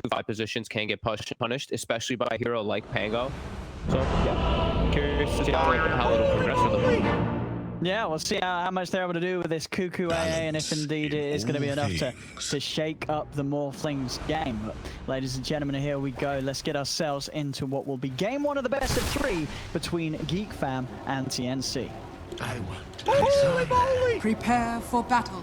5 positions can get punished, especially by a hero like Pango. So yeah, curious to see how it'll progress for them. Yeah, we'll see how much they're able to do with this Cuckoo AA, and if indeed it is going to be enough to shake up the Morphlings game. But, ladies and gentlemen, here we go. Let's get ourselves into what will be game 1 of the best of 3 between GeekFam and TNC. I want Prepare for battle.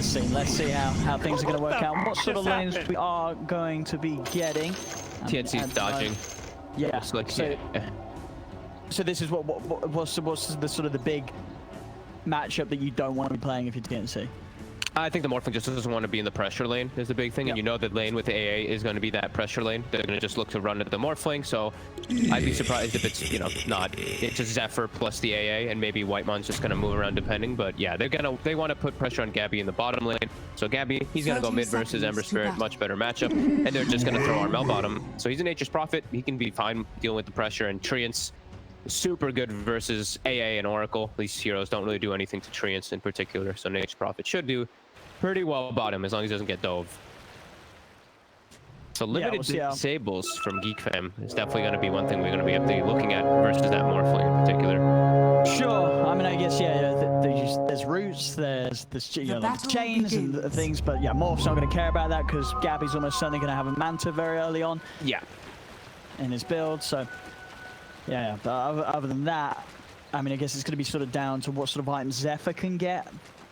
So let's see how things are going to work out. What sort of lanes we are going to be getting. TNC's dodging. Yeah. Like, so this is what's the sort of the big matchup that you don't want to be playing if you're TNC? I think the Morphling just doesn't want to be in the pressure lane is the big thing, and you know the lane with the AA is going to be that pressure lane. They're going to just look to run at the Morphling, so I'd be surprised if it's, you know, not. It's just Zephyr plus the AA, and maybe Whitemon's just going to move around depending. But yeah, they want to put pressure on Gabbi in the bottom lane. So Gabbi, he's going to go mid versus Ember Spirit, much better matchup, and they're just going to throw Armel bottom. So he's a Nature's Prophet. He can be fine dealing with the pressure, and Treants super good versus AA and Oracle. These heroes don't really do anything to Treants in particular, so Nature's Prophet should do pretty well bottom as long as he doesn't get dove. So limited disables from GeekFam is definitely going to be one thing we're going to be looking at versus that Morphling in particular. Sure. I mean, I guess there's roots, there's like chains and things, but yeah, Morph's not going to care about that because Gabbi's almost certainly going to have a Manta very early on. Yeah. In his build, so yeah. But other than that, I mean, I guess it's going to be sort of down to what sort of items Zephyr can get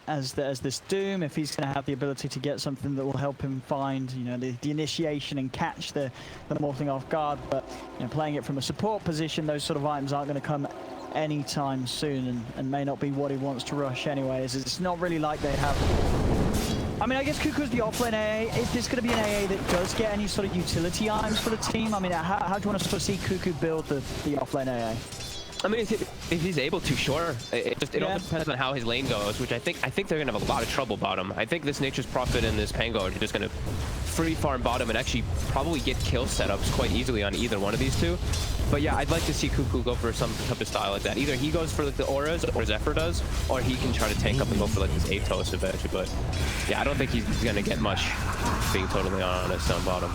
as this Doom, if he's going to have the ability to get something that will help him find, you know, the initiation and catch the Morphling off guard. But you know, playing it from a support position, those sort of items aren't going to come anytime soon, and may not be what he wants to rush anyways. It's not really like they have. I mean, I guess Cuckoo's the offlane AA. Is this going to be an AA that does get any sort of utility items for the team? I mean, how do you want to sort of see Cuckoo build the offlane AA? I mean, if he's able to, sure. It all depends on how his lane goes, which I think they're gonna have a lot of trouble bottom. I think this Nature's Prophet and this Pango are just gonna free farm bottom and actually probably get kill setups quite easily on either one of these two. But yeah, I'd like to see Cuckoo go for some type of style like that. Either he goes for like the auras, or Zephyr does, or he can try to tank up and go for like this Atos eventually. But yeah, I don't think he's gonna get much, being totally honest, on bottom.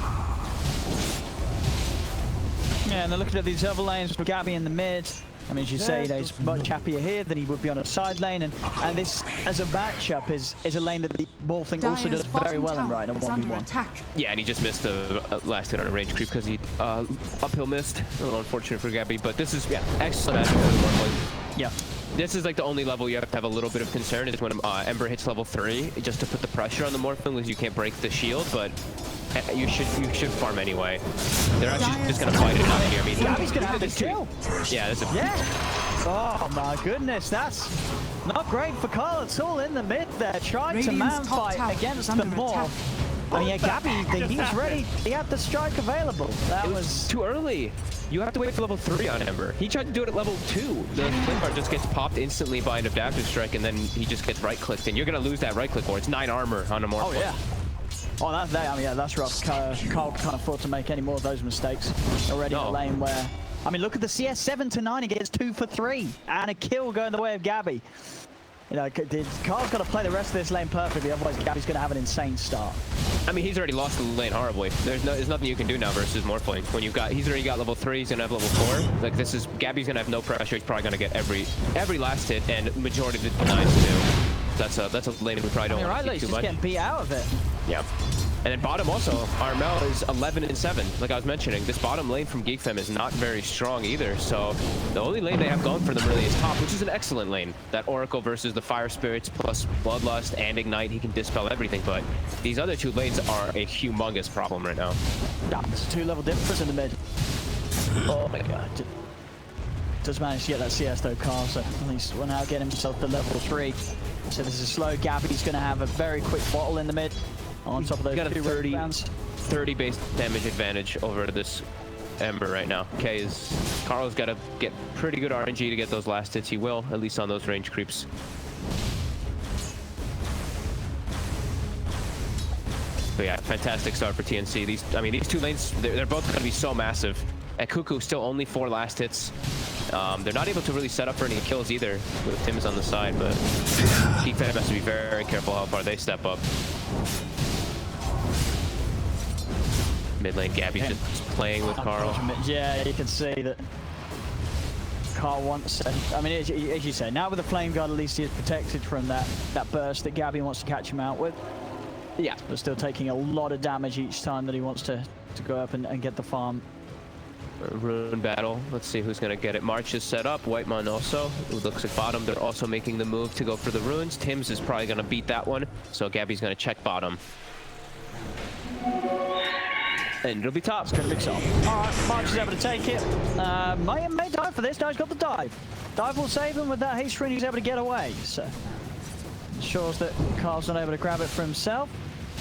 Yeah, and they're looking at these other lanes for Gabbi in the mid. I mean, as you say, he's much happier here than he would be on a side lane, and this, as a matchup, is a lane that the Morphling also does very well in right, a 1v1. Yeah, and he just missed the last hit on a range creep because he uphill missed. A little unfortunate for Gabbi, but this is, yeah, excellent matchup for the Morphling. Yeah. This is like the only level you have to have a little bit of concern is when Ember hits level 3, just to put the pressure on the Morphling, because you can't break the shield, but you should farm anyway. They're actually just gonna fight it out here. I mean, Gabbi's gonna have this kill. Yeah, this is Oh my goodness, that's not great for Carl at all in the mid there, trying to man fight against the Morph. I mean, yeah, Gabbi, he's ready. He had the strike available. That was too early. You have to wait for level 3 on Ember. He tried to do it at level 2. The flip bar just gets popped instantly by an adaptive strike, and then he just gets right-clicked, and you're gonna lose that right-click, or it's 9 armor on a Morph. Oh yeah. Oh, I mean, yeah, that's rough. Carl can't afford to make any more of those mistakes already in the lane where, I mean, look at the CS 7-9, he gets 2 for 3, and a kill going the way of Gabbi. You know, Carl's got to play the rest of this lane perfectly, otherwise Gabbi's going to have an insane start. I mean, he's already lost the lane horribly. There's nothing you can do now versus Morphling. When he's already got level 3, he's gonna have level 4. Like Gabbi's gonna have no pressure. He's probably gonna get every last hit, and majority of the denies too. That's a lane we probably don't want to see too much. Just getting beat out of it. Yeah. And then bottom also, Armel is 11-7. Like I was mentioning, this bottom lane from GeekFam is not very strong either. So the only lane they have going for them really is top, which is an excellent lane. That Oracle versus the Fire Spirits plus Bloodlust and Ignite, he can dispel everything. But these other two lanes are a humongous problem right now. Yeah, there's a 2-level difference in the mid. Oh my god. Does manage to get that CS though, Carl, so at least will now get himself to level 3. So this is slow. Gabbi's going to have a very quick bottle in the mid. On top of those, got a 30 base damage advantage over this Ember right now. Carl's got to get pretty good RNG to get those last hits. He will, at least on those range creeps. But yeah, fantastic start for TNC. These two lanes, they're both going to be so massive. And Cuckoo still only 4 last hits. They're not able to really set up for any kills either with Tim's on the side, but GeekFam has to be very, very careful how far they step up. Mid lane, Gabby's just playing with Carl. Yeah, you can see that Carl wants, I mean, as you say, now with the Flame Guard, at least he is protected from that burst that Gabby wants to catch him out with. Yeah. But still taking a lot of damage each time that he wants to go up and get the farm. Rune battle. Let's see who's going to get it. March is set up. Whitemon also. It looks like bottom. They're also making the move to go for the runes. Tim's is probably going to beat that one. So Gabby's going to check bottom. And it'll be top. It's going to be top. All right, March is able to take it. May dive for this. No, he's got the dive. Dive will save him with that haste rune. He's able to get away. So ensures that Carl's not able to grab it for himself.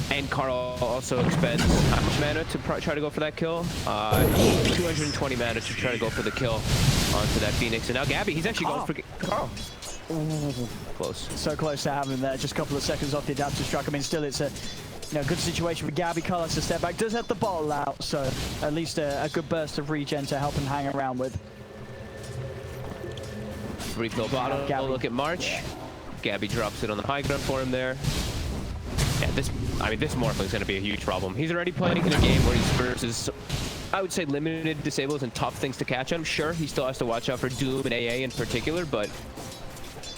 And Carl also expends how much mana to try to go for that kill? 220 mana to try to go for the kill onto that Phoenix. And now Gabby, he's actually going for Carl. Ooh. Close. So close to having him there. Just a couple of seconds off the adaptive struck. I mean, still, it's a good situation for Gabby. Carl has to step back. Does have the bottle out, so at least a good burst of regen to help him hang around with. Refill bottle. Gabby. Look at March. Gabby drops it on the high ground for him there. Yeah, this Morphling is going to be a huge problem. He's already playing in a game where he's versus, I would say, limited disables and tough things to catch him. Sure, he still has to watch out for Doom and AA in particular, but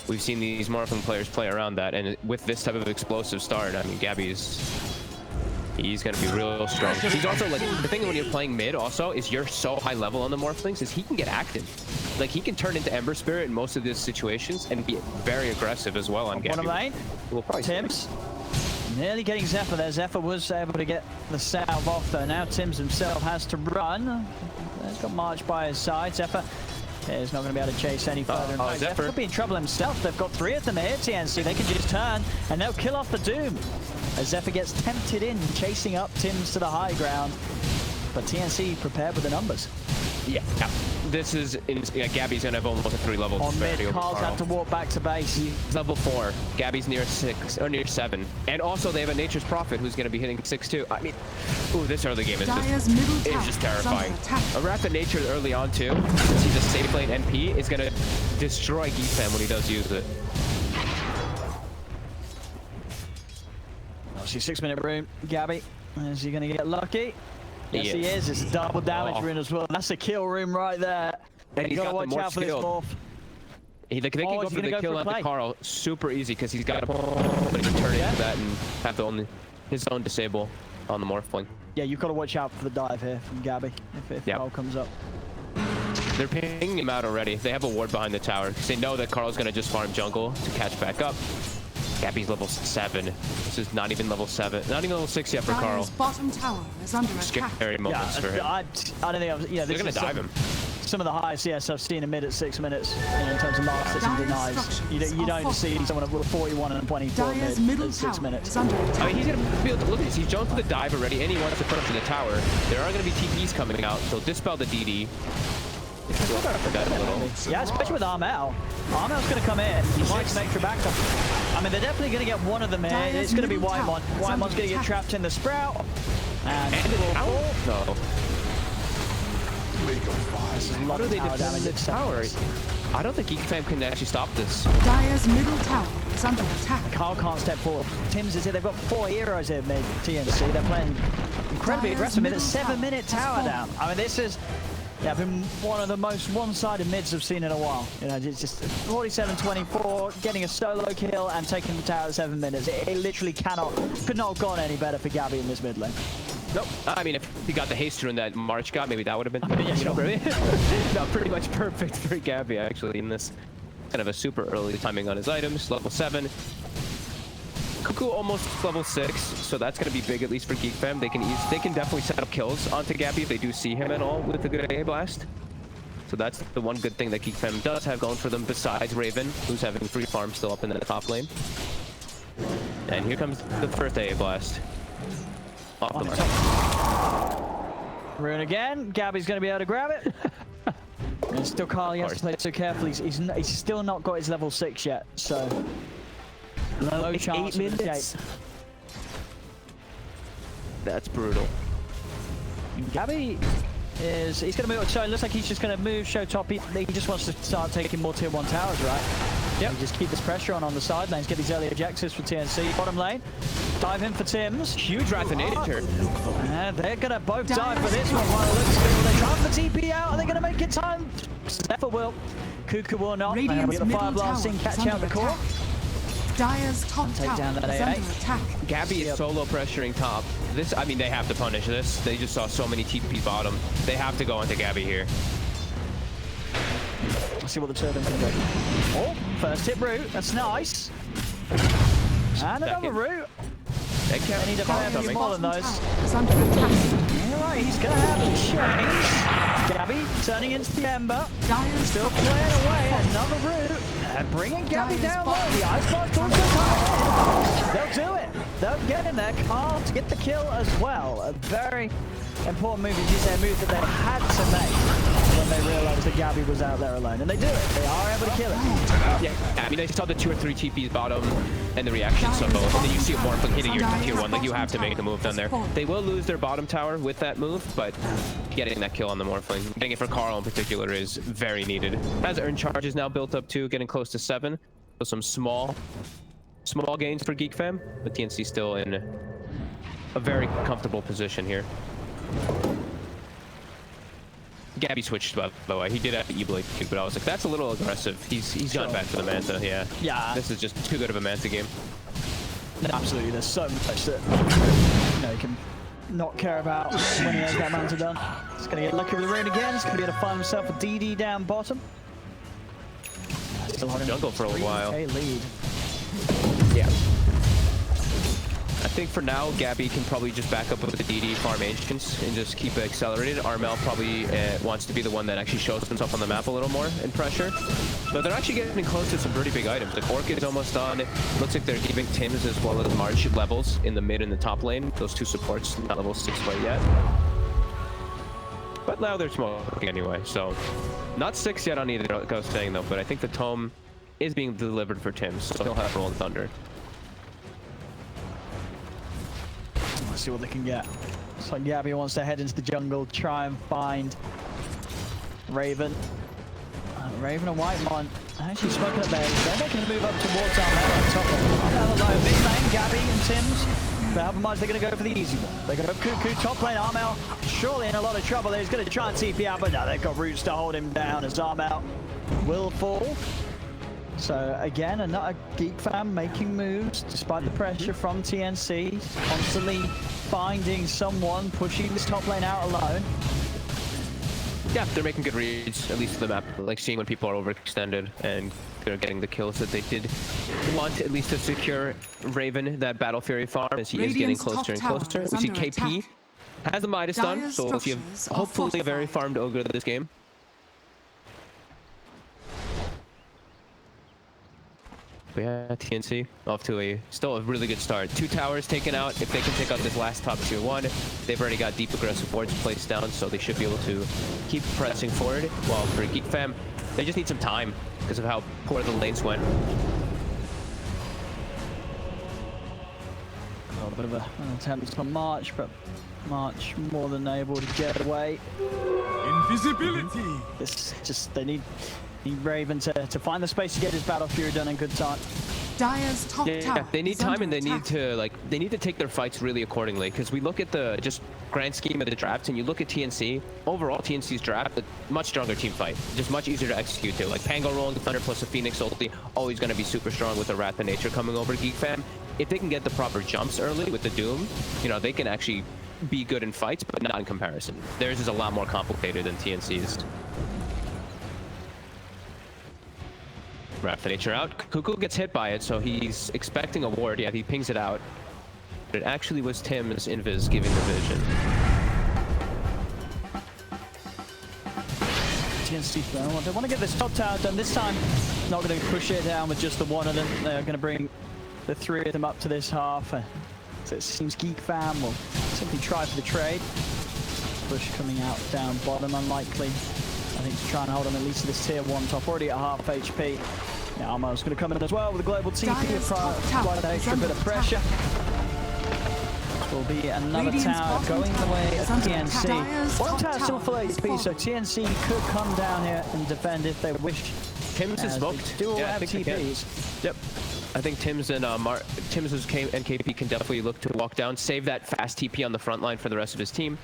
we've seen these Morphling players play around that, and with this type of explosive start, I mean, Gabby's, he's going to be real strong. He's also, like, the thing when you're playing mid also is you're so high level on the Morphlings is he can get active. Like, he can turn into Ember Spirit in most of these situations and be very aggressive as well on Gabby. One of lane. We'll probably Tim's nearly getting Zephyr there. Zephyr was able to get the salve off though. Now Tim's himself has to run. He's got March by his side. Zephyr is not going to be able to chase any further. Zephyr could be in trouble himself. They've got 3 of them here, TNC. They can just turn and they'll kill off the Doom. As Zephyr gets tempted in, chasing up Tim's to the high ground. But TNC prepared with the numbers. Yeah. This is, Gabby's gonna have almost a 3 level. On mid, Carl's had to walk back to base. He's level 4. Gabby's near 6 or near 7. And also they have a Nature's Prophet who's gonna be hitting 6 too. I mean, ooh, this early game is just terrifying. A Wrath of Nature early on too, since he's a safe lane NP, is gonna destroy GeekFam when he does use it. Obviously 6-minute rune. Gabby, is he gonna get lucky? Yes, he is. It's a double damage rune as well. That's a kill rune right there. And he's got to watch out for this morph. They can go for the kill onto Carl super easy because he's got a but he can turn into that and have his own disable on the Morphling. Yeah, you've got to watch out for the dive here from Gabby if Carl comes up. They're pinging him out already. They have a ward behind the tower because they know that Carl's going to just farm jungle to catch back up. Gabby's level 7. This is not even level 7. Not even level 6 yet for Carl. Bottom tower is under attack. Scary moments for him. I don't think they're going to dive him. Some of the highest CS I've seen in mid at 6 minutes in terms of last hits and denies. You don't see someone with 41 and 24 mid at 6 minutes. I mean, he's going to be able to look at this. He's jumped for the dive already, and he wants to push to the tower. There are going to be TPs coming out, so dispel the DD. Yeah, especially with Armel. Armel's going to come in. He might some extra backup. I mean, they're definitely going to get one of them here. It's going to be Whitemon. Whitemon's going to get trapped in the Sprout. And no. This is a lot of tower damage. The tower. I don't think GeekFam can actually stop this. Dire's middle tower is under attack. Carl can't step forward. Tim's is here. They've got 4 heroes here mid TNC. They're playing incredibly aggressive mid. It's 7-minute tower down. I mean, this is been one of the most one-sided mids I've seen in a while. You know, it's just 47-24, getting a solo kill and taking the tower at 7 minutes. It literally could not have gone any better for Gabby in this mid lane. Nope. I mean, if he got the haste rune that March got, maybe that would have been pretty much perfect for Gabby, actually, in this kind of a super early timing on his items. Level 7. Cuckoo almost level 6, so that's going to be big, at least for GeekFam. They can definitely set up kills onto Gabby if they do see him at all with a good AA blast. So that's the one good thing that GeekFam does have going for them, besides Raven, who's having free farm still up in the top lane. And here comes the first AA blast. Off the mark. Rune again. Gabby's going to be able to grab it. And still Carl, he has to play so carefully. He's still not got his level 6 yet, so no chance. 8 minutes. That's brutal. Gabbi he's going to move. So it looks like he's just going to move, show top. He just wants to start taking more tier 1 towers, right? Yep. And just keep this pressure on the side lanes, get these early objectives for TNC. Bottom lane, dive in for Tim's. Huge Wrath of Nature. And they're going to both dive for this one while it looks good. They're trying for TP out. Are they going to make it time? Zephyr will. Cuckoo will not. And we get the fire blasting, catch out the core. Dire's top Take down tower that is AA. under attack. Gabbi is solo pressuring top. This, I mean, they have to punish this. They just saw so many TP bottom. They have to go into Gabbi here. Let's see what the Turbine can do. Oh, first hit route. That's nice. And another route. They can't They need to fire a few more than those. Is under attack. All right, he's going to have a chase. Gabbi turning into the Ember. Dire's Still top playing away. Another route. And bringing Gabbi Dire's down low. bottom The Ice Blast also coming. They'll do it. They'll get in there. Can't get the kill as well. A very important move. It's their move that they had to make when they realized that Gabbi was out there alone. And they do it. They are able to kill it. Yeah, I mean, they saw the 2 or 3 TPs bottom and the reaction so and then you see a Morphling hitting your tier 1. Like, you have to make the move down there. They will lose their bottom tower with that move, but getting that kill on the Morphling, getting it for Carl in particular, is very needed. Has earned charges now built up too, getting close to 7. So some small gains for GeekFam, but TNC still in a very comfortable position here. Gabbi switched, by the way. He did have E-Blade too, but I was like, that's a little aggressive. He's gone back to the Manta, yeah. Yeah. This is just too good of a Manta game. Absolutely. There's so much that you can not care about when he has that Manta done. He's going to get lucky with the rune again. He's going to be able to find himself a DD down bottom. Still holding Jungle for a while. lead. Yeah. I think for now, Gabbi can probably just back up with the DD farm ancients and just keep it accelerated. Armel probably wants to be the one that actually shows himself on the map a little more in pressure. But they're actually getting close to some pretty big items. The Orchid is almost done. It looks like they're giving Tims as well as March levels in the mid and the top lane. Those 2 supports not level 6 quite yet. But now they're smoking anyway, so not 6 yet on either, like I was saying though, but I think the Tome is being delivered for Tims, so he'll have Rolling Thunder. Let's see what they can get. Looks like Gabbi wants to head into the jungle, try and find Raven. Raven and Whitemon actually smoking up there. They're making a move up towards our man on top of them. Down the low, mid lane, Gabbi and Tims. But have in mind they're going to go for the easy one. They're going to go Cuckoo, top lane, Armel surely in a lot of trouble there. He's going to try and TP out, but no, they've got roots to hold him down as Armel will fall. So again, another GeekFam making moves despite the pressure from TNC, constantly finding someone, pushing this top lane out alone. Yeah, they're making good reads, at least to the map, like seeing when people are overextended and they're getting the kills that they did want, at least to secure Raven, that Battle Fury farm, as he is getting closer and closer. We see KP has the Midas done, so we'll see hopefully a very farmed Ogre this game. But yeah, TNC off to still a really good start. 2 towers taken out. If they can take out this last top tier 1, they've already got deep aggressive wards placed down, so they should be able to keep pressing forward. While for GeekFam, they just need some time because of how poor the lanes went. A little bit of an attempt on March, but March more than able to get away. Invisibility. This just they need Raven to find the space to get his Battle Fury done in good time. Dire's top tower. Yeah, they need is time under and they attack. need to take their fights really accordingly, because we look at the just grand scheme of the drafts and you look at TNC, overall TNC's draft, a much stronger team fight, just much easier to execute too. Like Pango rolling the Thunder plus a Phoenix ulti, always going to be super strong with the Wrath of Nature coming over GeekFam. If they can get the proper jumps early with the Doom, you know, they can actually be good in fights, but not in comparison. Theirs is a lot more complicated than TNC's. Wrath of Nature out. Cuckoo gets hit by it, so he's expecting a ward. Yeah, he pings it out. But it actually was Tim's Invis giving the vision. TNC, they want to get this top tower done this time. Not going to push it down with just the one of them. They're going to bring the 3 of them up to this half. So it seems GeekFam will simply try for the trade. Push coming out down bottom, unlikely. I think to try and hold on at least to this tier 1 top, already at half HP. Yeah, Armo's going to come in as well with a global TP, apply an extra bit of pressure. will be another Radiant's tower bottom going the tower way of is under attack. TNC. Dire's One top tower still full tower is HP, so falling. TNC could come down here and defend if they wish. Tim's is As smoked. they do all Yeah, I have think they can. TPs. Yep. I think Tim's and and KP can definitely look to walk down, save that fast TP on the front line for the rest of his team.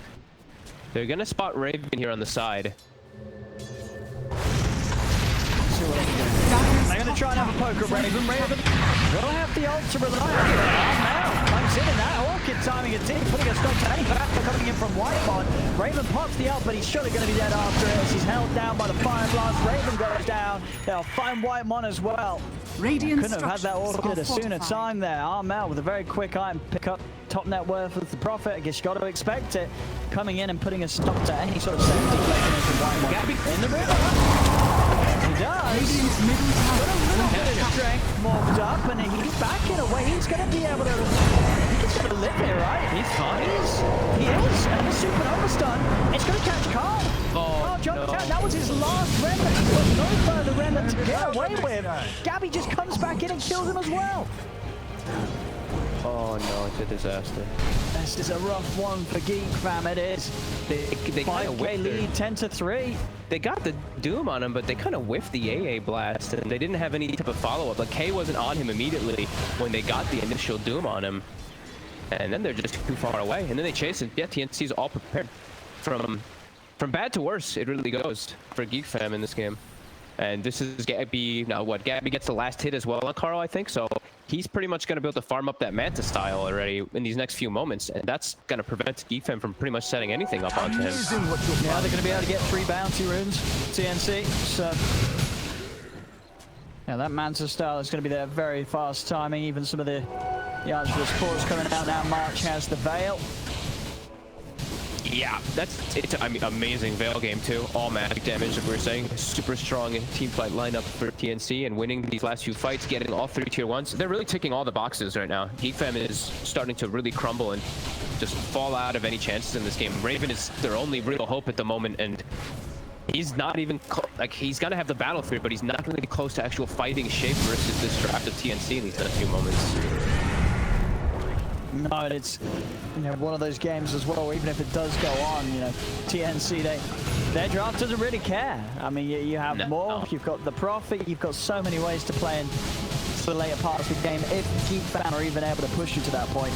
They're gonna spot Raven here on the side. They're going to try and have a poke at Raven. Raven will have the ult to rely on. Now, comes in that orchid timing a team, putting a stop to any factor coming in from Whitemon. Raven pops the ult, but he's surely going to be dead after it as he's held down by the fire blast. Raven goes down. They'll find Whitemon as well. Radiant Couldn't have had that structures orchid are a sooner fortified. time there. Armel with a very quick eye and pick up top net worth of the Prophet. I guess you got to expect it. Coming in and putting a stop to any sort of safety mechanism. Whitemon in the river. He does. Radiant's middle tower Got a is little under bit of attack. strength morphed up, and he's back in a way. He's going to be able to. He's going to live here, right? He's fine. He is, and the supernova stun. It's going to catch Carl. Oh, John, no. that was his last remnant. He's got no further remnant to get away with. Gabbi just comes back in and kills him as well. Oh no, it's a disaster. This is a rough one for GeekFam. It is. They kind of 5K whiffed lead, 10-3. They got the Doom on him, but they kind of whiffed the AA blast, and they didn't have any type of follow-up. Like, K wasn't on him immediately when they got the initial Doom on him. And then they're just too far away, and then they chase it. Yeah, TNC's all prepared. From bad to worse, it really goes for GeekFam in this game. And this is Gabbi, now what, Gabbi gets the last hit as well on Carl, I think, so he's pretty much going to be able to farm up that Manta style already in these next few moments, and that's going to prevent GeekFam from pretty much setting anything up onto him. Yeah, they're going to be able to get 3 bounty runes, TNC, so... Yeah, that Manta style is going to be there very fast timing, even some of the Archer's Force coming out now. March has the Veil. Yeah, it's I mean, amazing Veil game too. All magic damage, like we were saying. Super strong team fight lineup for TNC, and winning these last few fights, getting all 3 tier 1s. They're really ticking all the boxes right now. GeekFam is starting to really crumble and just fall out of any chances in this game. Raven is their only real hope at the moment, and he's not even like, he's gonna have the battle through, but he's not gonna be close to actual fighting shape versus this draft of TNC in these next few moments. No, and it's, you know, one of those games as well, even if it does go on, you know, TNC, their draft doesn't really care. I mean, you have Morph, you've got the Prophet, you've got so many ways to play in the later parts of the game if GeekFam are even able to push you to that point.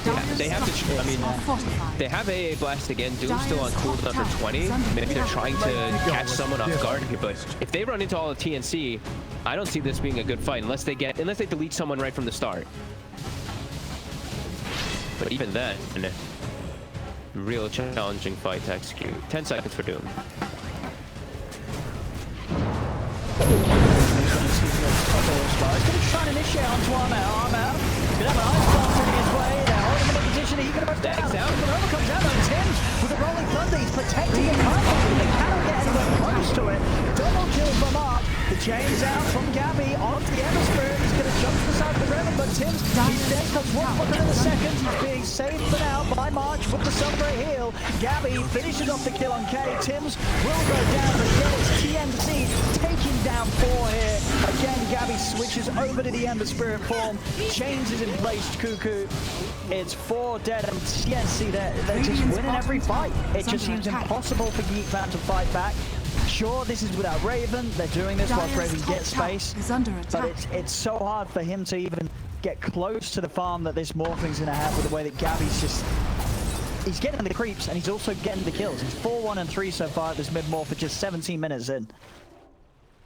Yeah, they have to, I mean, they have AA Blast again. Doom's still on cooldown for 20. Maybe they're trying to catch someone off guard here, but if they run into all of TNC, I don't see this being a good fight unless they delete someone right from the start. But even then, real challenging fight to execute. 10 seconds for Doom. He's going to try and initiate onto Armel. He's going to have an ice blast in his way. They're holding him in position. He can go down. Supernova comes down on Tim with a rolling thunder. He's protecting it. They cannot get anywhere close to it. Double kill from Ark. The chain's out from Gabbi onto the Emerald. He's going to jump to the side of the river, but Tim's dead. Comes one foot in a second. He's being saved for now by March with the Sunbreak heal. Gabbi finishes off the kill on K. Tim's will go down, but again it's TNC taking down 4 here. Again, Gabbi switches over to the Ember Spirit form. Chains is in place, Cuckoo. It's 4 dead, and TNC, they're just winning every fight. It just seems impossible for GeekFam to fight back. Sure, this is without Raven. They're doing this whilst Raven gets space. But it's so hard for him to even get close to the farm that this Morphling's going to have with the way that Gabbi's just... He's getting the creeps, and he's also getting the kills. He's 4-1-3 so far at this mid-morph for just 17 minutes in.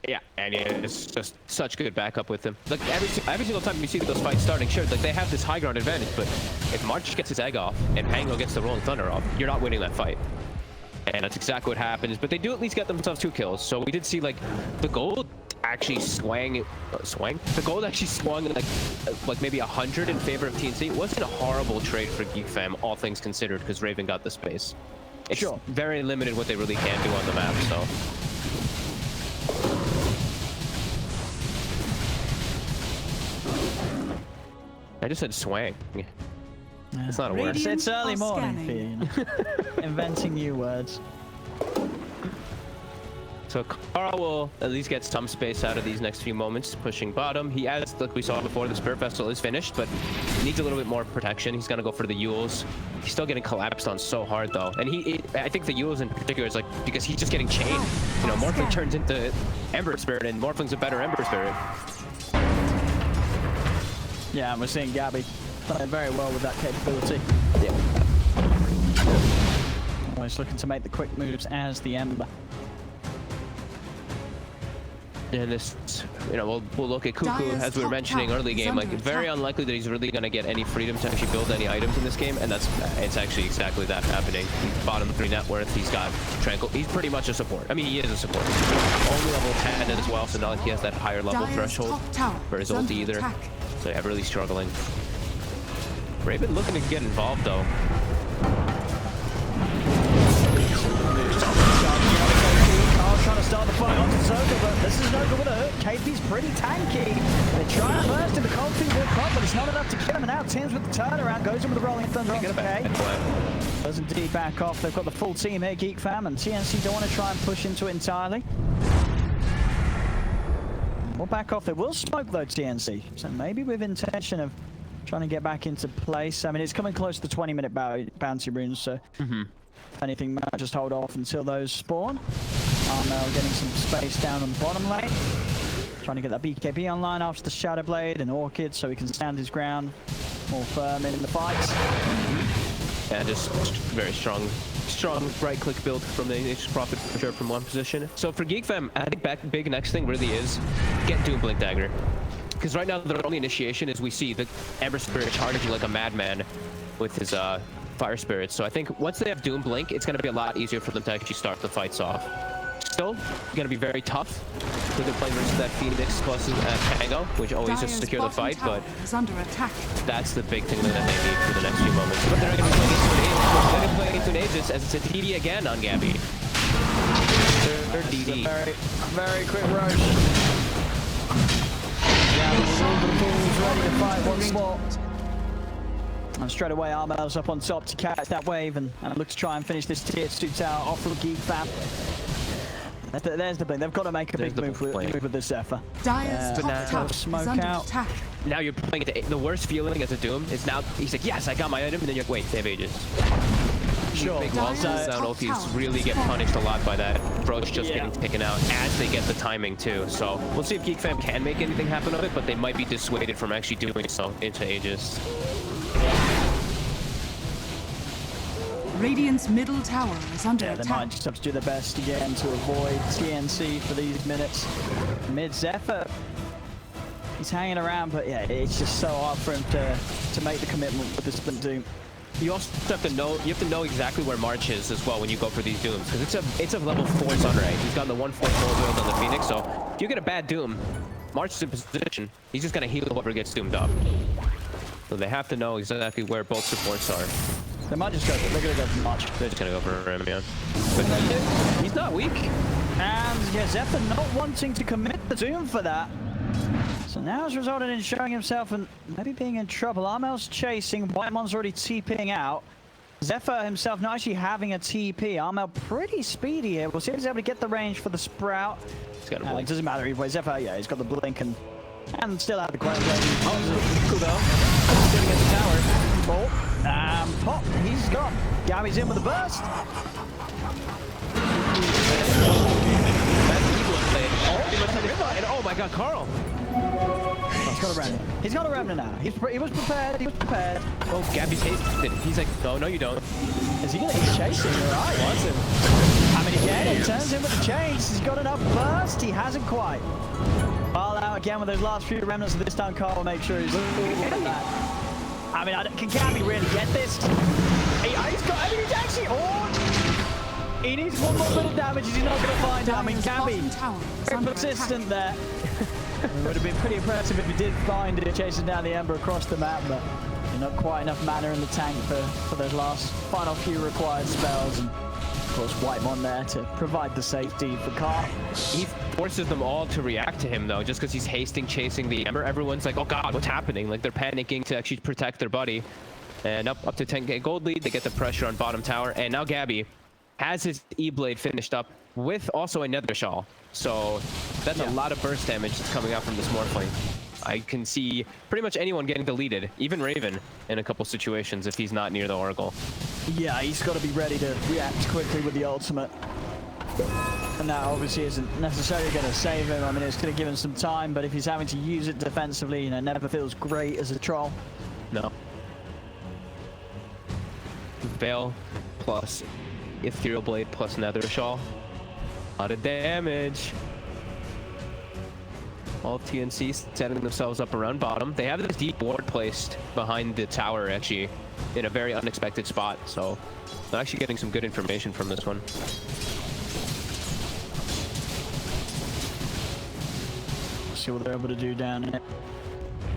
Yeah, and it's just such good backup with him. Like, every single time you see those fights starting, sure, like, they have this high ground advantage, but if March gets his egg off and Pango gets the Rolling Thunder off, you're not winning that fight. And that's exactly what happens, but they do at least get themselves 2 kills. So we did see, like, the gold actually swung? The gold actually swung like maybe 100 in favor of TNC. It wasn't a horrible trade for GeekFam, all things considered, because Raven got the space. It's very limited what they really can do on the map, so. I just said swang. It's not a word. It's early morning for you, you know? Inventing new words. So Carl will at least get some space out of these next few moments, pushing bottom. He has, like we saw before, the Spirit Vessel is finished, but he needs a little bit more protection. He's gonna go for the Yules. He's still getting collapsed on so hard though, and I think the Yules in particular is like because he's just getting chained. You know, Morphling turns into Ember Spirit, and Morphling's a better Ember Spirit. Yeah, and we're seeing Gabbi playing very well with that capability. Yeah. Always looking to make the quick moves as the Ember. And this, you know, we'll look at Cuckoo, as we were mentioning early game, like very unlikely that he's really going to get any freedom to actually build any items in this game, and it's actually exactly that happening. He's bottom 3 net worth, he's got Tranquil, he's pretty much a support. I mean, he is a support. Only level 10 as well, so not like he has that higher level threshold for his ult either. So yeah, really struggling. Raven looking to get involved though. Trying to start the fight onto Zoka, but this is no good with a hook. KP's pretty tanky. They try first in the cold feet will pop, but it's not enough to kill him. And now Tim's with the turnaround, goes in with the rolling thunder onto K. Does indeed back off. They've got the full team here, GeekFam, and TNC don't want to try and push into it entirely. We'll back off. They will smoke though, TNC. So maybe with intention of trying to get back into place. I mean, it's coming close to the 20-minute bounty runes, so if anything, might just hold off until those spawn. Armel getting some space down on the bottom lane. Trying to get that BKB online after the Shadow Blade and Orchid so he can stand his ground more firm in the fights. Yeah, just very strong right-click build from the Nature's Prophet for sure from one position. So for GeekFam, I think big next thing really is get Doom Blink Dagger. Because right now their only initiation is we see the Ember Spirit charging like a madman with his Fire Spirits. So I think once they have Doom Blink, it's going to be a lot easier for them to actually start the fights off. Still going to be very tough because they're playing versus that Phoenix plus Tango, which always just secure the fight, but that's the big thing that they need for the next few moments. But they're going to be playing into an Aegis as it's a DD again on Gabbi. They're DD. Very quick rush. Gabbi's ready to fight once more. And straight away, Armel's up on top to catch that wave and look to try and finish this tier 2 tower off of GeekFam. There's the blink. They've got to make a big move with this Zephyr. Smoke out. Now you're playing it. The worst feeling as a Doom is now he's like, yes, I got my item, and then you're like, wait, they have Aegis. Sure. Big walls down ultis really get punished a lot by that. Approach just getting taken out as they get the timing too. So we'll see if GeekFam can make anything happen of it, but they might be dissuaded from actually doing so into Aegis. Radiant's middle tower is under attack. They might just have to do their best again to avoid TNC for these minutes. Mid Zephyr, he's hanging around, but yeah, it's just so hard for him to make the commitment with the Splint Doom. You also have to know exactly where March is as well when you go for these Dooms, because it's a level 4 Sunray. He's got the 1/4 build on the Phoenix, so if you get a bad Doom, March is in position. He's just gonna heal whoever gets doomed up. So they have to know exactly where both supports are. They might just go. They're gonna go for March. They're just gonna go for him, yeah. But he's not weak. And yeah, Zephyr not wanting to commit the Doom for that. So now it's resulted in showing himself and maybe being in trouble. Armel's chasing. Whitemon's already TPing out. Zephyr himself not actually having a TP. Armel pretty speedy here. We'll see if he's able to get the range for the Sprout. He's got a blink. It doesn't matter either way. Zephyr, yeah, he's got the blink and still have the ground. Cooldown. Sitting at the tower. Pop, he's gone. Gabbi's in with the burst. Oh my god, Carl! He's got a remnant. He's got a remnant now. He was prepared. He was prepared. Oh, Gabbi's hasted. He's like, no, you don't. Is he gonna? He's chasing. Right. Wants him. I mean, again, it turns in with the chains. He's got enough burst. He hasn't quite. Ball out again with those last few remnants. This time, Carl will make sure he's looking at that. I mean, can Gabbi really get this? He's got. I mean, he's actually. Oh, he needs one more bit of damage. He's not going to find it. I mean, Gabbi, very persistent there. It would have been pretty impressive if he did find it, chasing down the Ember across the map, but not quite enough mana in the tank for those last final few required spells. And of course, Whitemon there to provide the safety for Carl. He forces them all to react to him though, just because he's chasing the Ember. Everyone's like, oh god, what's happening? Like they're panicking to actually protect their buddy. And up to 10k gold lead, they get the pressure on bottom tower. And now Gabbi has his E-Blade finished up. with also a Nether Shawl. So that's a lot of burst damage that's coming out from this Morphling. I can see pretty much anyone getting deleted, even Raven in a couple situations if he's not near the Oracle. Yeah, he's got to be ready to react quickly with the ultimate. And that obviously isn't necessarily going to save him. I mean, it's going to give him some time, but if he's having to use it defensively, you know, never feels great as a troll. No. Veil plus Ethereal Blade plus Nether Shawl. A lot of damage. All TNC setting themselves up around bottom. They have this deep ward placed behind the tower, actually, in a very unexpected spot. So they're actually getting some good information from this one. See what they're able to do down here.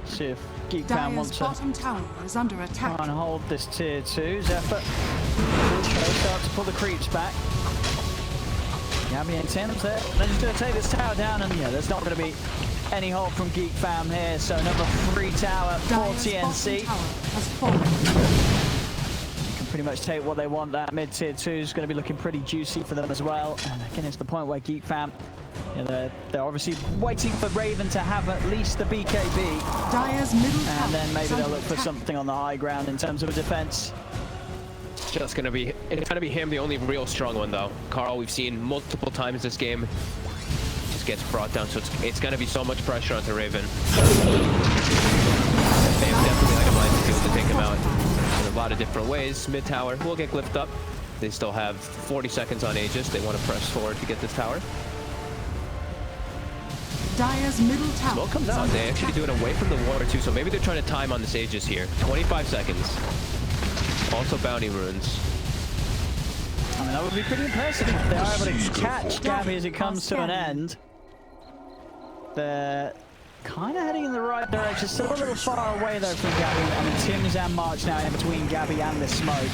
See if GeekFam Dire's wants to bottom tower is under attack. try and hold this tier 2. Zephyr start to pull the creeps back. Gabbi and Tim's there. They're just going to take this tower down, and yeah, there's not going to be any hold from GeekFam here. So number 3 tower for Dire's TNC. bottom tower has fallen. Can pretty much take what they want. That mid tier 2 is going to be looking pretty juicy for them as well. And again, it's the point where GeekFam, you know, they're obviously waiting for Raven to have at least the BKB. Dire's middle tower And then maybe is they'll under look for attack. something on the high ground in terms of a defense. It's gonna be him, the only real strong one though. Carl, we've seen multiple times this game, just gets brought down, so it's gonna be so much pressure onto Raven. They have definitely itemized to be able to take him out in a lot of different ways. Mid tower will get glyphed up. They still have 40 seconds on Aegis. They want to press forward to get this tower. Dire's middle tower. Smoke comes out. They actually do it away from the water too, so maybe they're trying to time on this Aegis here. 25 seconds. Also bounty runes. I mean, that would be pretty impressive if they are able to catch Gabbi as it comes to an end. They're kind of heading in the right direction. Still a little far away though from Gabbi. I mean, Tim's and March now in between Gabbi and the smoke.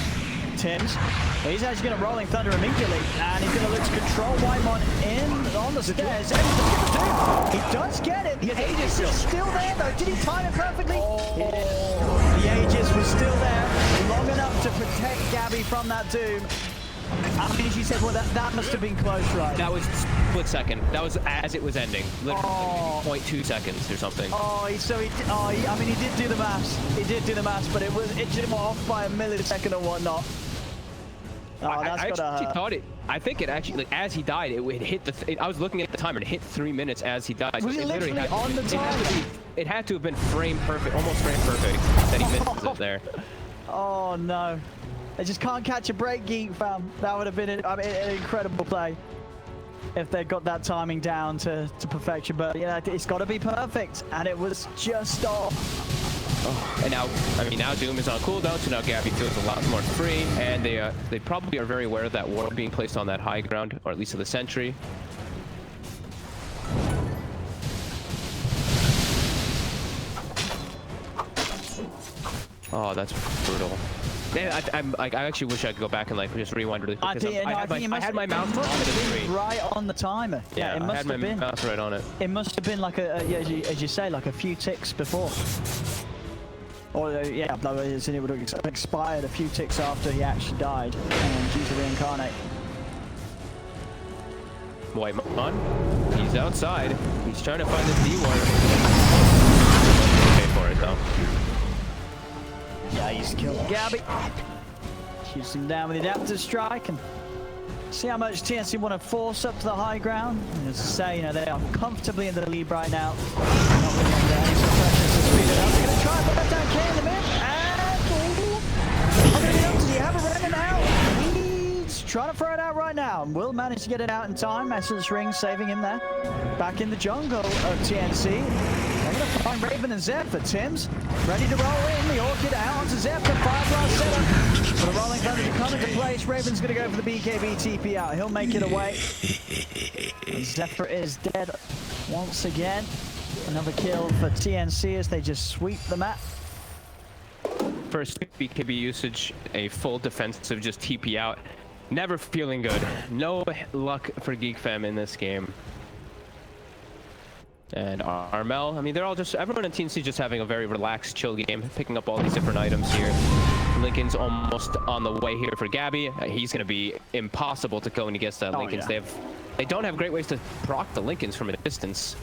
Tim's, he's actually going to Rolling Thunder immediately, and he's going to look to control Whitemon in on the stairs. And he does get it. The Aegis is still there though. Did he time it perfectly? The Aegis was still there, long enough to protect Gabbi from that doom. I mean, as you said, well, that must have been close, right? That was split second. That was as it was ending. Literally 0.2 seconds or something. I mean, he did do the maths. He did do the maths, but it just went off by a millisecond or whatnot. Oh, I actually thought it. I think it actually, like, as he died, it hit the. I was looking at the timer and it hit 3 minutes as he died. Was it literally on the timer? It had to have been frame perfect, almost frame perfect, that he missed it there. Oh no. They just can't catch a break, GeekFam. That would have been an incredible play if they got that timing down to perfection. But yeah, it's got to be perfect, and it was just off. And now, I mean, now Doom is on cooldown, so now Gabbi feels a lot more free, and they probably are very aware of that ward being placed on that high ground, or at least of the sentry. Oh, that's brutal. Man, I actually wish I could go back and like just rewind really quick. I had my mouse on the screen. Right on the timer. Yeah, it must I had my have been. mouse right on it. It must have been like yeah, as you say, like a few ticks before. Or yeah, it would have expired a few ticks after he actually died, due to reincarnate. Whitemon, he's outside. He's trying to find this D-ward. Pay for it though. Yeah, he's killed Gabbi. Shoots him down with the adaptive strike, and see how much TNC want to force up to the high ground. And as I say, you know, they are comfortably in the lead right now. Not really under any sort of pressure to speed it up. They're going to try and put that down K in the mid. And does he have a remnant out? He's trying to throw it out right now, and will manage to get it out in time. Essence Ring saving him there. Back in the jungle of TNC. They're going to find Raven and Zephyr. Tim's ready to roll in. The Orchid out onto Zephyr. Fire blast setup. For the Rolling Thunder to come into place. Raven's going to go for the BKB TP out. He'll make it away. And Zephyr is dead once again. Another kill for TNC as they just sweep the map. First BKB usage, a full defensive just TP out. Never feeling good. No luck for GeekFam in this game. And Armel, I mean, they're all just, everyone in TNC just having a very relaxed, chill game, picking up all these different items here. Lincoln's almost on the way here for Gabbi. He's going to be impossible to go when he gets that Lincoln's. Yeah. They don't have great ways to proc the Lincolns from a distance.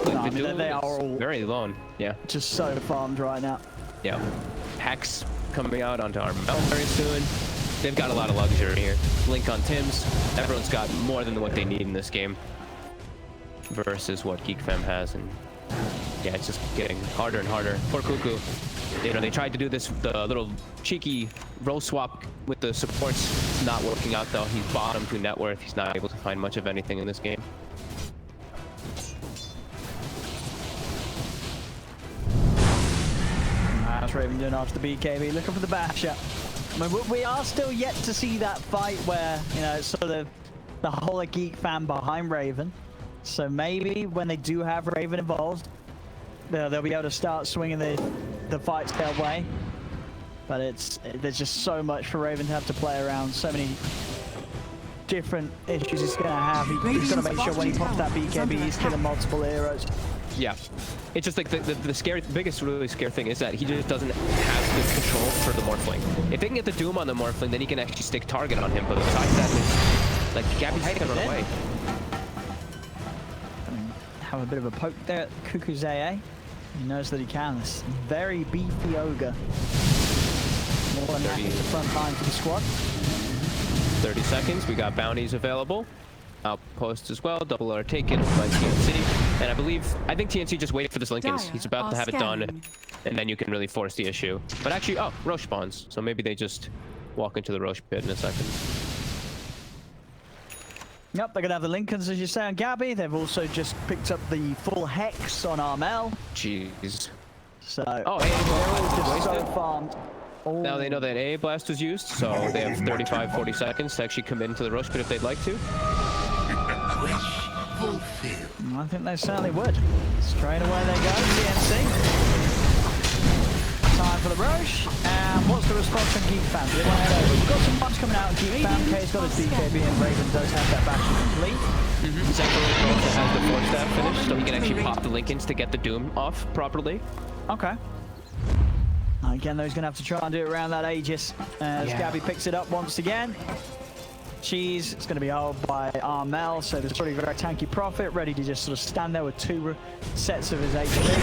No, I mean, they are all very lone. Yeah. just so farmed right now. Yeah. Hex coming out onto our mount very soon. They've got a lot of luxury here. Link on Tim's. Everyone's got more than what they need in this game versus what GeekFam has, and yeah, it's just getting harder and harder. Poor Cuckoo. You know, they tried to do this, the little cheeky role swap with the supports. It's not working out though. He's bottom to net worth. He's not able to find much of anything in this game. That's Raven doing after the BKB, looking for the basher. I mean, we are still yet to see that fight where, you know, it's sort of the whole GeekFam behind Raven. So maybe when they do have Raven involved, they'll be able to start swinging the fights their way. But there's just so much for Raven to have to play around, so many different issues he's going to have. He's got to make sure when he pops that BKB, he's killing multiple heroes. Yeah, it's just like the biggest really scary thing is that he just doesn't have good control for the Morphling. If they can get the Doom on the Morphling, then he can actually stick target on him. But besides that, like Gabbi's gonna run away. Have a bit of a poke there at Cuckoo's AA. He knows that he can. This very beefy ogre. More than happy the front line for the squad. 30 seconds. We got bounties available. Outpost as well. Double are taken by TNC. And I think TNC just waited for this Lincolns. He's about to have it done, and then you can really force the issue. But actually, oh, Roche spawns. So maybe they just walk into the Roche pit in a second. Yep, they're going to have the Lincolns, as you say, on Gabbi. They've also just picked up the full Hex on Armel. Jeez. So, oh, they're all just so farmed. Oh. Now they know that AA Blast was used, so they have 35, 40 seconds to actually come into the Roche pit if they'd like to. I think they certainly would. Straight away they go, TNC. Time for the Roche. And what's the response from GeekFam? Do they want to head over? We've got some bugs coming out. GeekFam, K's got his BKB, and Raven does have that back complete. Zephyr also has the 4-step finish, so he can actually pop the Lincolns to get the Doom off properly. Okay. Again, though, he's going to have to try and do it around that Aegis as Gabbi picks it up once again. Cheese, it's going to be held by Armel, so there's probably a very tanky Prophet, ready to just sort of stand there with 2 sets of his HP. He's ready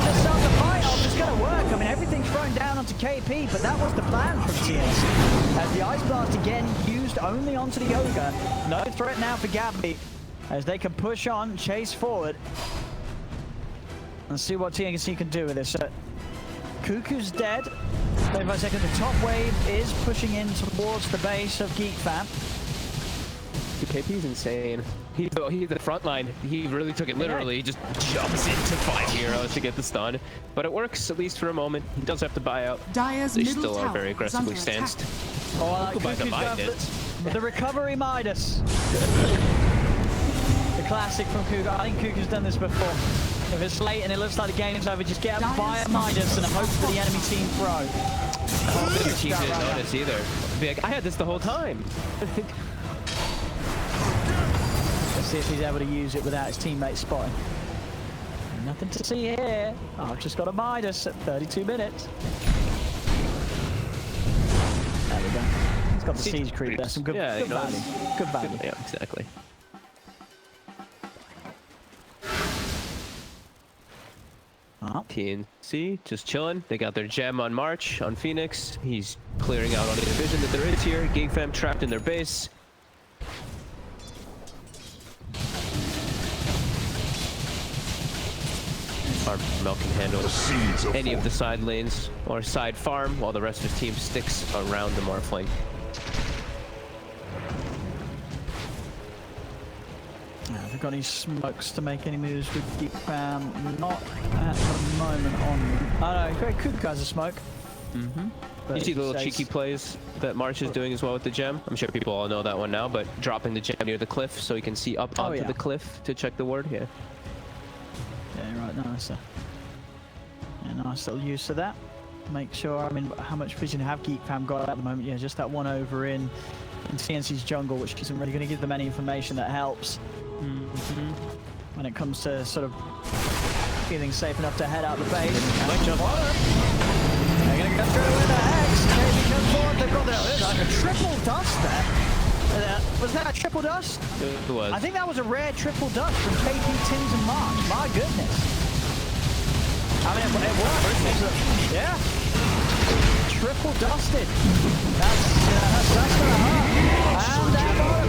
to start the fight. Oh, it's going to work. I mean, everything's thrown down onto KP, but that was the plan from TNC. As the Ice Blast again used only onto the Ogre. No threat now for Gabbi, as they can push on, chase forward, and see what TNC can do with this. Cuckoo's dead. 35 seconds. The top wave is pushing in towards the base of GeekFam. KP's insane. He's the front line. He really took it literally. He just jumps into 5 heroes to get the stun. But it works, at least for a moment. He does have to buy out. Dyer's They middle still are tower very aggressively is under stanced. Oh, I like Cuckoo by the Midas. The recovery Midas. The classic from Cuckoo. I think Cuckoo's done this before. If it's late and it looks like the game's over, just get up, buy a Midas, and hope for the enemy team throw. I don't think he didn't notice either. Be like, I had this the whole time. Let's see if he's able to use it without his teammates spotting. Nothing to see here. Oh, I've just got a Midas at 32 minutes. There we go. He's got the siege creep there. Some good, good value. Good value. Yeah, exactly. TNC just chilling. They got their gem on March on Phoenix. He's clearing out any division that there is here. GeekFam trapped in their base. Armel can handle any of the side lanes or side farm while the rest of his team sticks around the Morphling. Have got any smokes to make any moves with GeekFam? Not at the moment on. Oh no, great Cuckoo has a smoke. You see the little cheeky plays that March is doing as well with the gem. I'm sure people all know that one now, but dropping the gem near the cliff so he can see up onto the cliff to check the ward. Yeah, right. Nice. Nice little use of that. Make sure. I mean, how much vision have GeekFam got at the moment? Yeah, just that one over in TNC's jungle, which isn't really going to give them any information that helps. When it comes to sort of feeling safe enough to head out the base. Might jump on him. They're going to go through with the Hex. Maybe comes forward. They've got like a triple dust there. Was that a triple dust? It was. I think that was a rare triple dust from KP, Tims, and Mark. My goodness. I mean, it worked. Yeah. Triple dusted. That's gonna hurt. And ammo.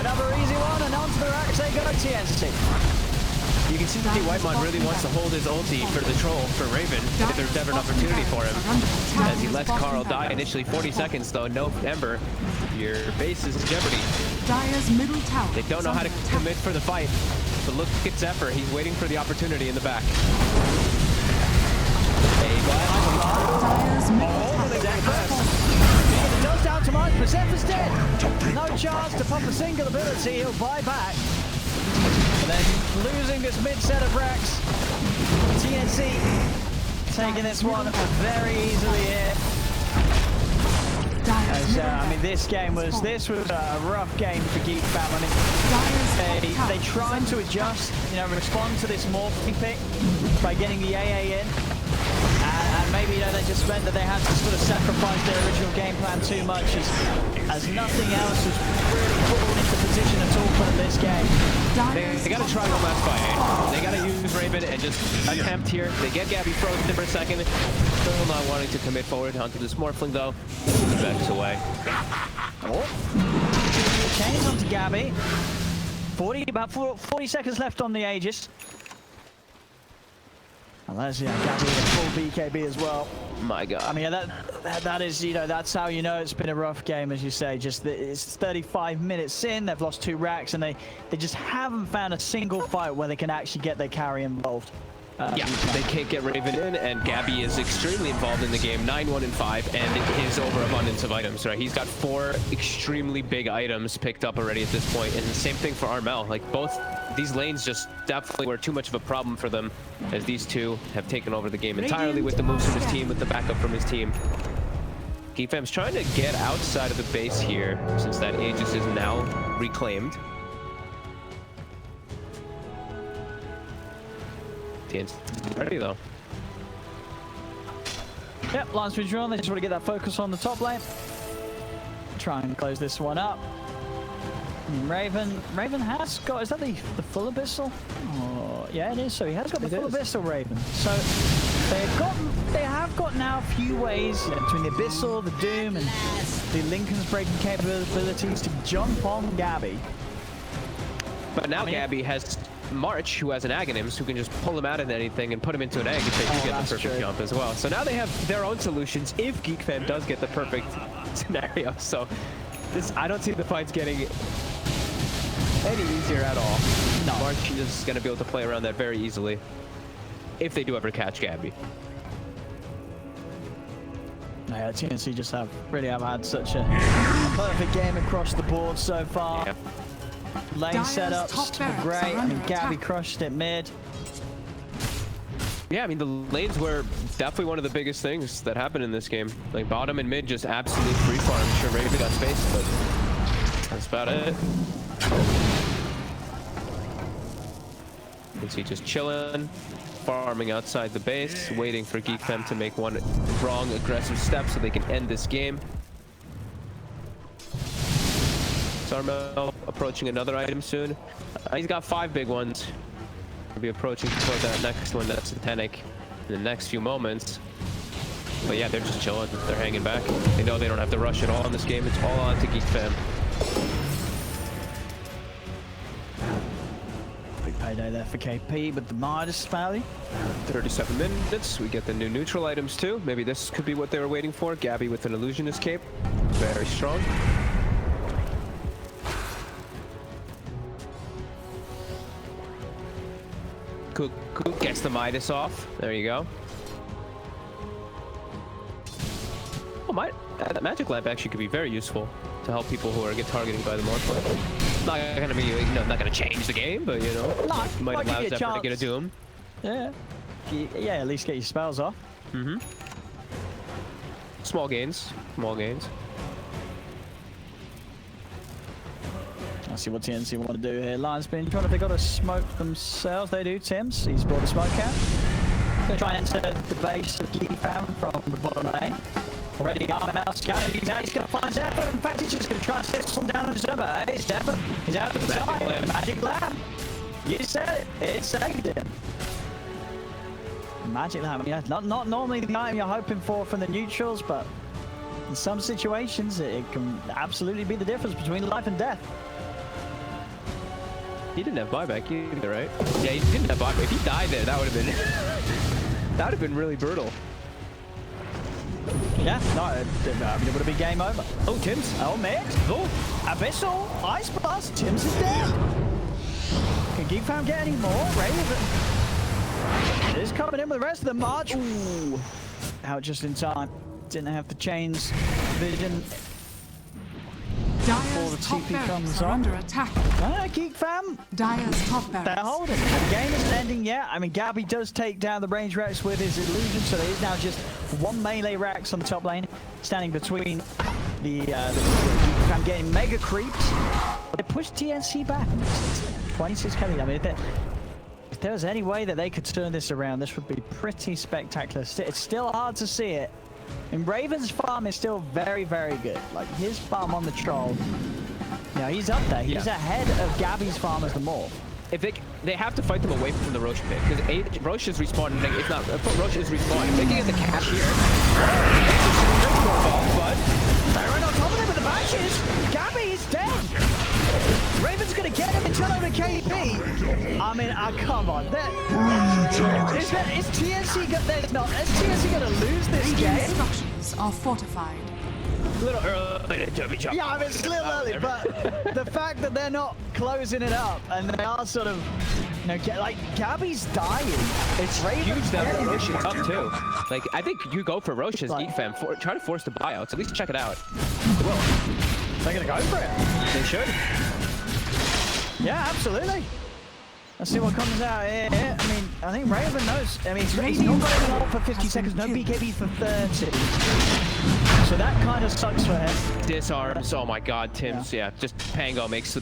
Another easy one, and onto the racks they go, TNC. You can see Whitemon really wants to hold his ulti for the troll for Raven if there's ever an opportunity for him. As he lets Carl die initially, 40 seconds though, no Ember. Your base is in jeopardy. Dire's middle tower. They don't know how to commit for the fight. But look at Zephyr, he's waiting for the opportunity in the back. Dire's middle tower. It does down to Mike, but Zephyr's dead. No chance to pop a single ability, he'll buy back. And then losing this mid set of racks. TNC taking this one very easily here. I mean, this was a rough game for GeekFam. I mean, they tried to adjust, respond to this Morphling pick by getting the AA in. And maybe, they just meant that they had to sort of sacrifice their original game plan too much as nothing else was really fallen into position at all for them this game. They got to try one last fight. They got to use Raven and just attempt here. They get Gabbi frozen for a second. Still not wanting to commit forward onto this Morphling though. He backs away. Chains onto Gabbi. About 40 seconds left on the Aegis. And that's Gabbi with a full BKB as well. My God. I mean, that is, that's how you know it's been a rough game, as you say. Just it's 35 minutes in, they've lost 2 racks, and they just haven't found a single fight where they can actually get their carry involved. They can't get Raven in, and Gabbi is extremely involved in the game. 9-1 and 5, and his overabundance of items. Right, he's got 4 extremely big items picked up already at this point, and the same thing for Armel. Like both these lanes just definitely were too much of a problem for them, as these two have taken over the game entirely with the moves from his team, with the backup from his team. GeekFam's trying to get outside of the base here, since that Aegis is now reclaimed. TNC ready though. Yep, lines been drawn. They just want to get that focus on the top lane. Try and close this one up. Raven has got, is that the full abyssal? Oh, yeah, it is. So he has got the full abyssal Raven. So they have got now a few ways between the abyssal, the doom, and the Lincoln's breaking capabilities to jump on Gabbi. But now Gabbi has March, who has an Aghanims, who can just pull him out of anything and put him into an egg if they do get the perfect jump as well. So now they have their own solutions if GeekFam does get the perfect scenario. So this, I don't see the fights getting any easier at all. No. March is going to be able to play around that very easily if they do ever catch Gabbi. Yeah, TNC just really have had such a perfect game across the board so far. Yeah. Lane setups were great. I mean, Gabbi crushed it mid. Yeah, I mean, the lanes were definitely one of the biggest things that happened in this game. Like, bottom and mid just absolute free farm. Sure, Raven got space, but that's about it. You can see just chilling, farming outside the base, waiting for GeekFam to make one wrong aggressive step so they can end this game. Armel approaching another item soon. He's got 5 big ones. He'll be approaching toward that next one. That's the Tenic in the next few moments. But yeah, they're just chilling. They're hanging back. They know they don't have to rush at all in this game. It's all on to GeekFam. Big payday there for KP with the Midas Valley. 37 minutes. We get the new neutral items too. Maybe this could be what they were waiting for. Gabbi with an Illusionist cape. Very strong. Cook gets the Midas off. There you go. Oh, that magic lamp actually could be very useful to help people who get targeted by the Morphling. Not gonna be, not gonna change the game, but you might allow Zephyr to get a doom. Yeah. Yeah, at least get your spells off. Mm-hmm. Small gains. Small gains. Let's see what TNC want to do here. Lions been trying to figure out a smoke themselves. They do. Tim's. He's brought a smoke out. Going to try and enter the base of GeekFam from the bottom lane. Already Armel scouting. He's out. He's going to find Zephyr. In fact, he's just going to try and set someone down on the server. Hey, Zephyr. He's out of the side. Magic Lamp. You said it. It saved him. Magic Lamp. Yeah, not normally the item you're hoping for from the neutrals, but in some situations, it can absolutely be the difference between life and death. He didn't have buyback either, right? Yeah, he didn't have buyback. If he died there, that would have been that would have been really brutal. Yeah, no, it would have been game over. Oh, Tim's. Oh, mix. Oh, Abyssal. Ice Blast. Tim's is dead. Can GeekFam get any more? Raven is coming in with the rest of the march. Ooh. Out just in time. Didn't have to change vision. Before the Dire's top TP barracks comes are on. under attack. GeekFam. Dire's top They're barracks. holding. The game isn't ending yet. I mean, Gabbi does take down the range Rex with his illusion, so there is now just one melee Rex on the top lane, standing between the GeekFam getting mega creeps. But they push TNC back. 26k lead. I mean, if there was any way that they could turn this around, this would be pretty spectacular. It's still hard to see it. And Raven's farm is still very, very good. Like, his farm on the troll, you know, he's up there. He's ahead of Gabbi's farm as the morph. If they have to fight them away from the Roche pit, because Roche is respawning. If not, Roche is respawning. If they can get the cash here, but they're right on top of him with the bashes. Gabbi is dead. Raven's gonna get him until over KP. I mean, come on. Is TNC gonna lose this Radiant game? structures are fortified. a little early to Derby jump. Yeah, I mean, it's a little early, but the fact that they're not closing it up and they are sort of, you know, like, Gabbi's dying. It's Huge that Roche is up too. Like, I think you go for Roche's GeekFam. Try to force the buyouts. At least check it out. Well, they're gonna go for it. They should. Yeah, absolutely. Let's see what comes out here. I mean, I think Raven knows. I mean, he's not going on for 50 seconds, no BKB for 30. So that kind of sucks for him. Disarms. Oh my god, Tim's. Yeah, just Pango makes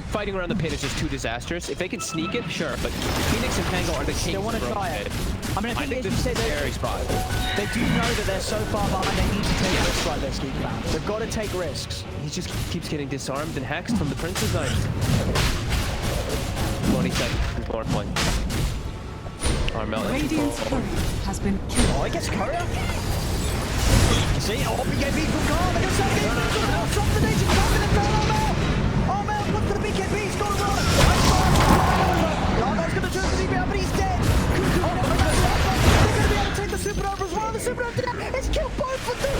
fighting around the pit is just too disastrous. If they can sneak it, sure, but Phoenix and Pango are the kings. They want to try it. I mean, I think this is a scary spot. They do know that they're so far behind, they need to take risks like this, GeekFam. They've got to take risks. He just keeps getting disarmed and hexed from the Prince's knife. 20 seconds more point. Armel in Radiant's control. courier has been killed. Oh, he gets courier. See, BKB from Carl. They're going to say it. Drop the nation. Drop it in Armel. Armel, look for the BKB. He's got to run. Armel's going to turn the CBR, but he's dead. They're going to be able to take the supernova as well. The supernova did it. It's killed both of them.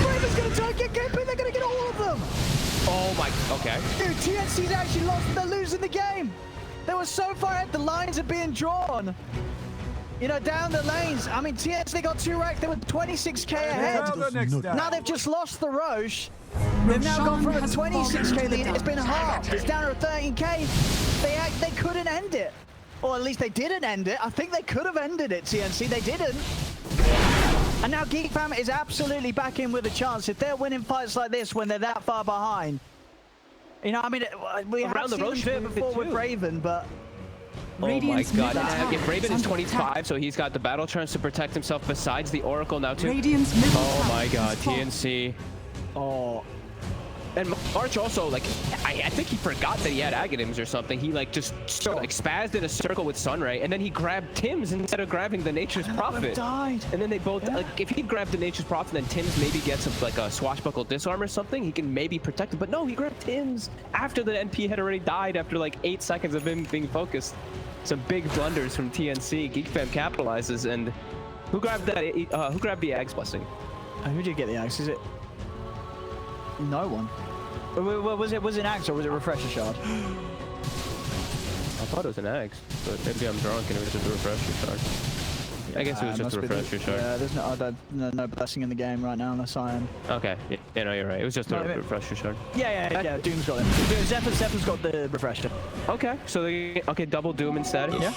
Raven's going to try and get KP. They're going to get all of them. Oh my, okay. Dude, TNC's actually lost. They're losing the game. They were so far ahead. The lines are being drawn. You know, down the lanes. I mean, TNC got 2 racks. They were 26k ahead. Now they've just lost the Roche. They've now gone from a 26k lead. It's been halved. It's down to a 13k. They couldn't end it. Or at least they didn't end it. I think they could have ended it, TNC. They didn't. And now GeekFam is absolutely back in with a chance. If they're winning fights like this when they're that far behind. You know, I mean, we have seen them do it before with Raven, but... Oh my god, middle if Raven tower is is under 25, attack. so he's got the battle chance to protect himself besides the Oracle now too. Radiant's middle Oh tower my god, is falling. TNC. Oh. And March also, like, I think he forgot that he had Aghanim's or something. He, like, just like, spazzed in a circle with Sunray, and then he grabbed Tim's instead of grabbing the Nature's Prophet. Died. And then they both, like, if he grabbed the Nature's Prophet, then Tim's maybe gets like a swashbuckle disarm or something, he can maybe protect him. But no, he grabbed Tim's after the NP had already died after, like, 8 seconds of him being focused. Some big blunders from TNC. GeekFam capitalizes, and who grabbed that? Who grabbed the Axe Blessing? Who did get the axe? Is it? No one. Was it an axe or was it a refresher shard? I thought it was an Axe, but maybe I'm drunk and it was just a refresher shard. I guess it was just a refresher shard. Yeah, there's no blessing in the game right now unless I am. Okay, yeah, no, you're right. It was just a refresher shard. Yeah, Doom's got it. Zephyr's got the refresher. Okay, so double Doom instead. Yeah,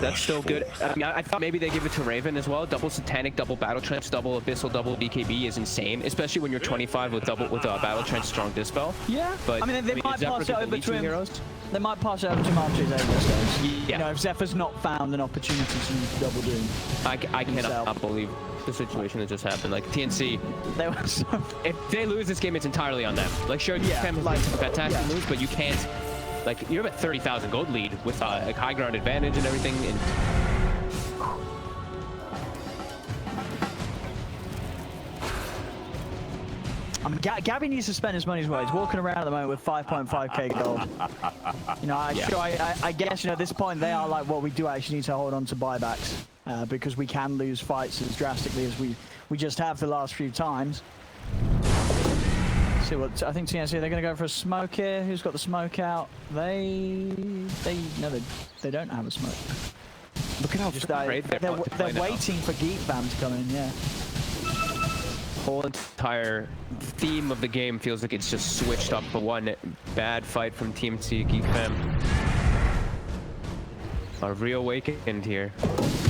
that's still good. I mean, I thought maybe they give it to Raven as well. Double Satanic, double Battle Trance, double Abyssal, double BKB is insane, especially when you're 25 with Battle Trance, strong Dispel. Yeah, but I mean, they might pass it over to him. Heroes? They might pass it over to him after his Aegis. Yeah. You know, if Zephyr's not found an opportunity to use double Doom. I cannot believe the situation that just happened. Like TNC, if they lose this game, it's entirely on them. Like sure, GeekFam has been fantastic lose, but you can't. Like you're at 30,000 gold lead with a high ground advantage and everything. And I mean, Gabbi needs to spend his money's worth. He's walking around at the moment with 5.5k gold. You know, I guess, you know, at this point they are like, well, we do actually need to hold on to buybacks because we can lose fights as drastically as we just have the last few times. See what I think TNC, they're going to go for a smoke here. Who's got the smoke out? They don't have a smoke. Look at how just they're waiting for GeekFam to come in. Yeah. Whole entire theme of the game feels like it's just switched up for one bad fight from TNC GeekFam. Are reawakened here.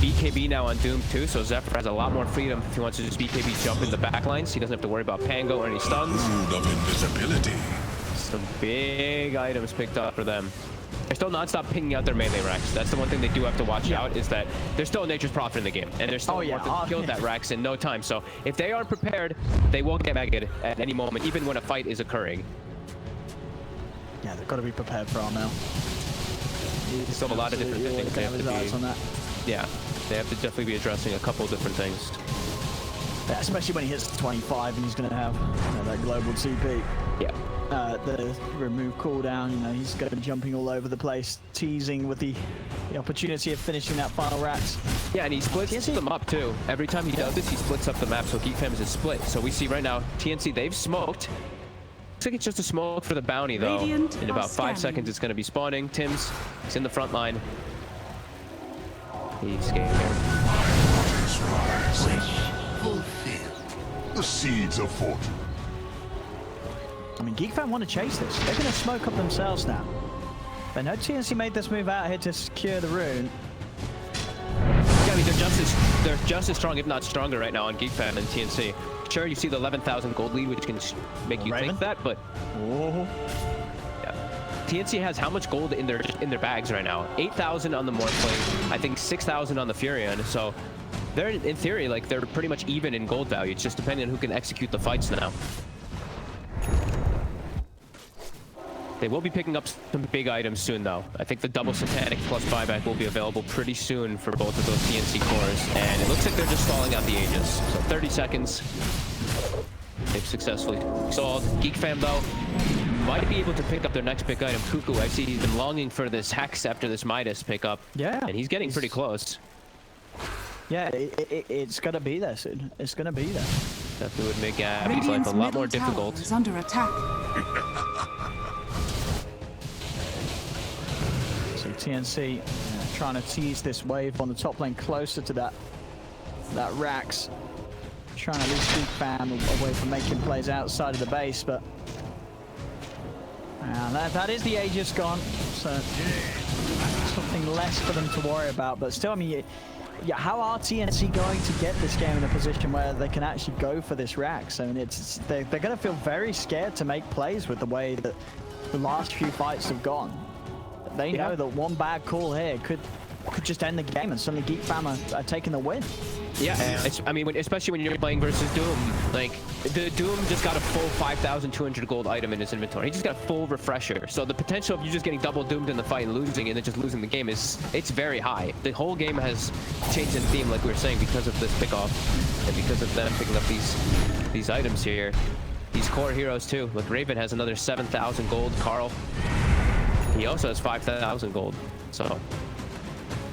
BKB now on Doom too, so Zephyr has a lot more freedom if he wants to just BKB jump in the backlines. He doesn't have to worry about Pango or any stuns. Of invisibility. Some big items picked up for them. They're still non-stop pinging out their melee racks. That's the one thing they do have to watch out, is that there's still Nature's Prophet in the game, and there's still more to kill that racks in no time. So if they aren't prepared, they will get megged at any moment, even when a fight is occurring. Yeah, they've got to be prepared for Armel. Still have a lot of different things they have to be. On that. Yeah, they have to definitely be addressing a couple of different things. Yeah, especially when he hits 25 and he's going to have that global TP. Yeah. The remove cooldown, you know, he's going to be jumping all over the place, teasing with the opportunity of finishing that final racks. Yeah, and he splits them up too. Every time he does this, he splits up the map, so GeekFam is a split. So we see right now, TNC, they've smoked. Looks like it's just a smoke for the bounty though. In about 5 seconds, it's going to be spawning. Tim's, he's in the front line. He's scared. Fulfill the seeds of fortune. I mean, GeekFam want to chase this. They're going to smoke up themselves now. They know TNC made this move out here to secure the rune. Yeah, I mean, they're just as strong, if not stronger, right now on GeekFam and TNC. Sure, you see the 11,000 gold lead, which can make you think that, but yeah. TNC has how much gold in their bags right now? 8,000 on the Morphling, I think 6,000 on the Furion. So they're in theory like they're pretty much even in gold value. It's just depending on who can execute the fights now. They will be picking up some big items soon, though. I think the double Satanic plus buyback will be available pretty soon for both of those TNC cores. And it looks like they're just stalling out the Aegis. So 30 seconds. They've successfully sold. GeekFam, though, might be able to pick up their next big item. Cuckoo, I see he's been longing for this Hex after this Midas pickup. Yeah. And he's getting pretty close. Yeah, it's going to be there soon. It's going to be there. Definitely would make Gabbi's life a lot more difficult. Is under attack. TNC trying to tease this wave on the top lane closer to that racks, trying to at least keep GeekFam away from making plays outside of the base, but that is the Aegis gone, so something less for them to worry about. But still, I mean, yeah, how are TNC going to get this game in a position where they can actually go for this racks? I mean, they're going to feel very scared to make plays with the way that the last few fights have gone. They know that one bad call here could just end the game, and suddenly GeekFam are taking the win. Yeah, I mean, especially when you're playing versus Doom. Like, the Doom just got a full 5,200 gold item in his inventory. He just got a full refresher. So the potential of you just getting double doomed in the fight and losing, and then just losing the game it's very high. The whole game has changed in theme, like we were saying, because of this pickoff, and because of them picking up these items here. These core heroes too. Like Raven has another 7,000 gold. Carl, he also has 5,000 gold. So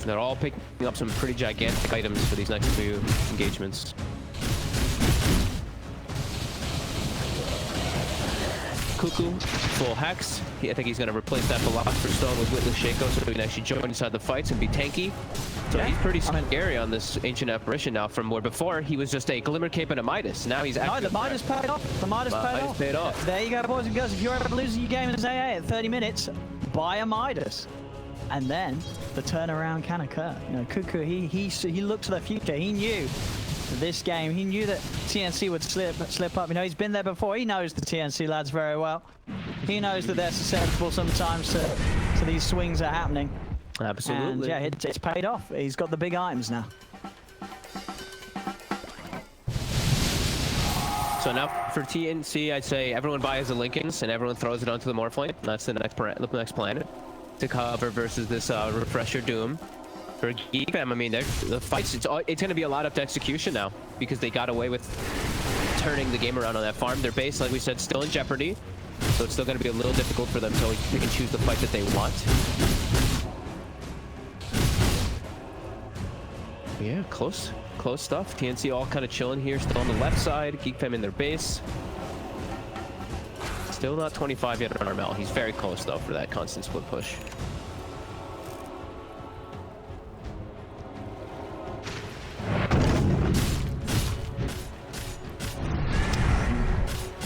they're all picking up some pretty gigantic items for these next few engagements. Cuckoo, full Hex. I think he's going to replace that Philosopher's Stone with Witless Shaco so he can actually join inside the fights and be tanky. So he's pretty scary on this Ancient Apparition now, from where before he was just a Glimmer Cape and a Midas. Now he's actually... No, the Midas paid off. The Midas paid off. There you go, boys and girls. If you're ever losing your game in AA at 30 minutes, buy a Midas. And then the turnaround can occur. You know, Cuckoo, he looked to the future. He knew this game. He knew that TNC would slip up. You know, he's been there before. He knows the TNC lads very well. He knows that they're susceptible sometimes to these swings that are happening. Absolutely. And yeah, it's paid off. He's got the big items now. So now for TNC, I'd say everyone buys the Linkings and everyone throws it onto the Morphling. That's the next planet to cover versus this Refresher Doom. For GeekFam, I mean, the fights, it's going to be a lot up to execution now because they got away with turning the game around on that farm. Their base, like we said, still in jeopardy. So it's still going to be a little difficult for them to always pick and choose the fight that they want. Yeah, close stuff. TNC all kind of chilling here, still on the left side. GeekFam in their base. Still not 25 yet on Armel. He's very close though for that constant split push.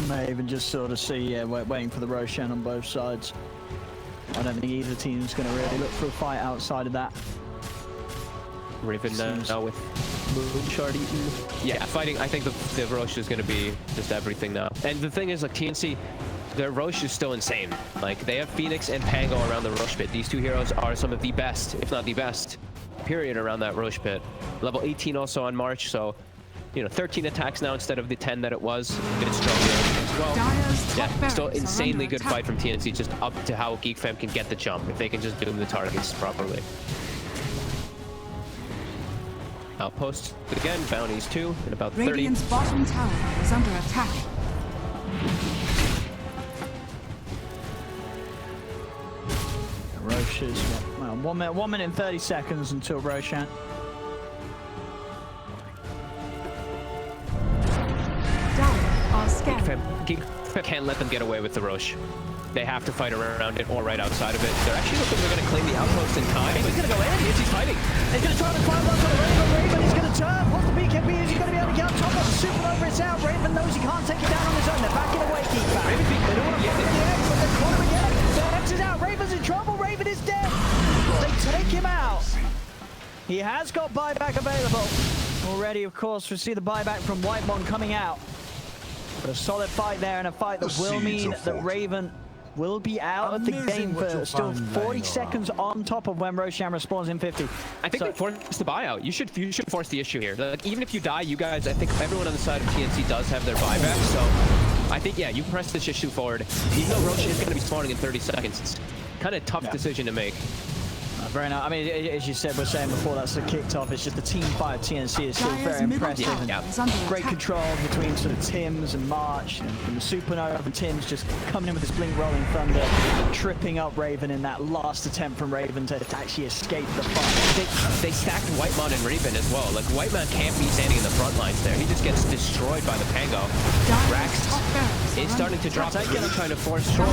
May even just sort of see, waiting for the Roshan on both sides. I don't think either team's going to really look for a fight outside of that. Raven now with Moonshard eaten. Yeah, fighting. I think the Roche is going to be just everything now. And the thing is, like TNC, their Roche is still insane. Like they have Phoenix and Pango around the Roche pit. These two heroes are some of the best, if not the best, period, around that Roche pit. Level 18 also on March, so you know 13 attacks now instead of the 10 that it was. A bit stronger as well. Yeah, still insanely good fight from TNC. Just up to how GeekFam can get the jump if they can just doom the targets properly. Outpost again, bounties too, in about 30. Radiant's bottom tower is under attack. Roche is, well, 1 minute and 30 seconds until Roshan. GeekFam can't let them get away with the Roche. They have to fight around it or right outside of it. They're actually looking, they're going to claim the outpost in time. He's going to go in. He's fighting. He's going to try to find one for the Raven. Raven is going to turn. What's the BKB? Is he going to be able to get on top of the supernova? It's out. Raven knows he can't take it down on his own. They're backing away, GeekFam. They don't want to get the X, but they're caught him again. The X is out. Raven's in trouble. Raven is dead. They take him out. He has got buyback available. Already, of course, we see the buyback from Whitemon coming out. But a solid fight there, and a fight that will mean that Raven will be out of the game for still 40 seconds on top of when Roshan respawns in 50. I think they forced the buyout. You should force the issue here. Like, even if you die, you guys, I think everyone on the side of TNC does have their buyback. So I think, yeah, you press this issue forward. Even though Roshan is going to be spawning in 30 seconds, it's kind of a tough decision to make. Very nice. I mean, as you said, we're saying before that's kicked off. It's just the team fight of TNC is still very impressive. Great control between sort of Tims and March, and from the Supernova and Tims just coming in with this blink rolling thunder, tripping up Raven in that last attempt from Raven to actually escape the fight. They stacked Whitemon and Raven as well. Like Whitemon can't be standing in the front lines there. He just gets destroyed by the Pango. Rax is starting to drop. Again, trying to force Troll.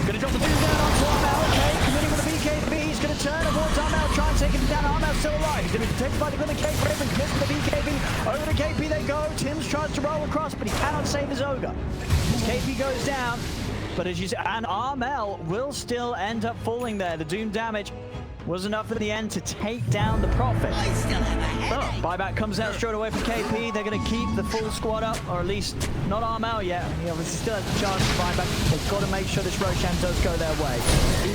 Gonna drop the dude down onto Armel. Okay, committing with the BKB. He's gonna turn towards Armel, try and take him down. Armel's still alive. He's gonna be protected by the Glimmer Cape. Raven commits with the BKB. Over to KP they go. Tims tries to roll across, but he cannot save his Ogre. As KP goes down, but as you say, and Armel will still end up falling there. The doom damage was enough in the end to take down the Prophet. Buyback comes out straight away from KP. They're going to keep the full squad up, or at least not Armel yet. He obviously still has a chance to buy back. They've got to make sure this Roshan does go their way.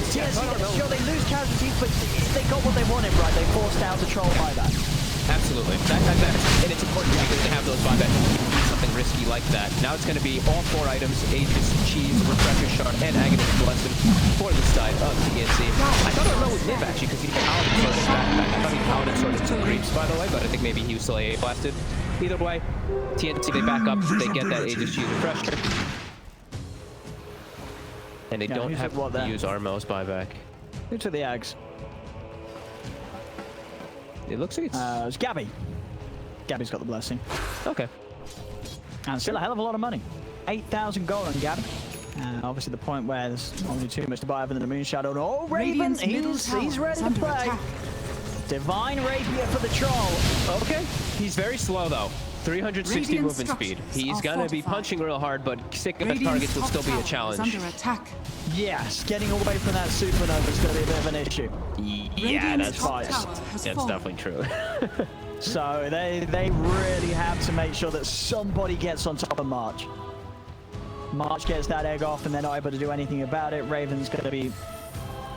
Sure, they lose casualties, but they got what they wanted, right? They forced out the troll buyback. Absolutely. And it's important because they have those buybacks. Something risky like that. Now it's going to be all 4 items: Aegis, Cheese, Refresher Shard, and Aghanim Blessing for the side of TNC. I thought Armel was Nib actually because he paladin sort of backpack. I thought he paladin sort of took creeps, by the way, but I think maybe he was still AA blasted. Either way, TNC, they back up, they get that Aegis, Cheese, Refresher. And they don't have to use Armel's buyback. Who took the Ags? It looks like it's Gabbi. Gabbi's got the blessing. Okay. And still a hell of a lot of money. 8,000 gold on Gabbi. Obviously the point where there's only too much to buy other than the Moon Shadow. Oh, Raven, Radiant's middle he's tower ready is to under play. attack. Divine Rapier for the troll. Okay, he's very slow though. 360 Radiant movement speed. structures He's are gonna be fortified. punching real hard, but sticking at Radiant's targets will top still be a tower challenge. is under attack. Yes, getting away from that supernova is going to be a bit of an issue. Yeah, Radiant's that's top fine. tower has That's fallen. definitely true. So they really have to make sure that somebody gets on top of March. March gets that egg off and they're not able to do anything about it. Raven's going to be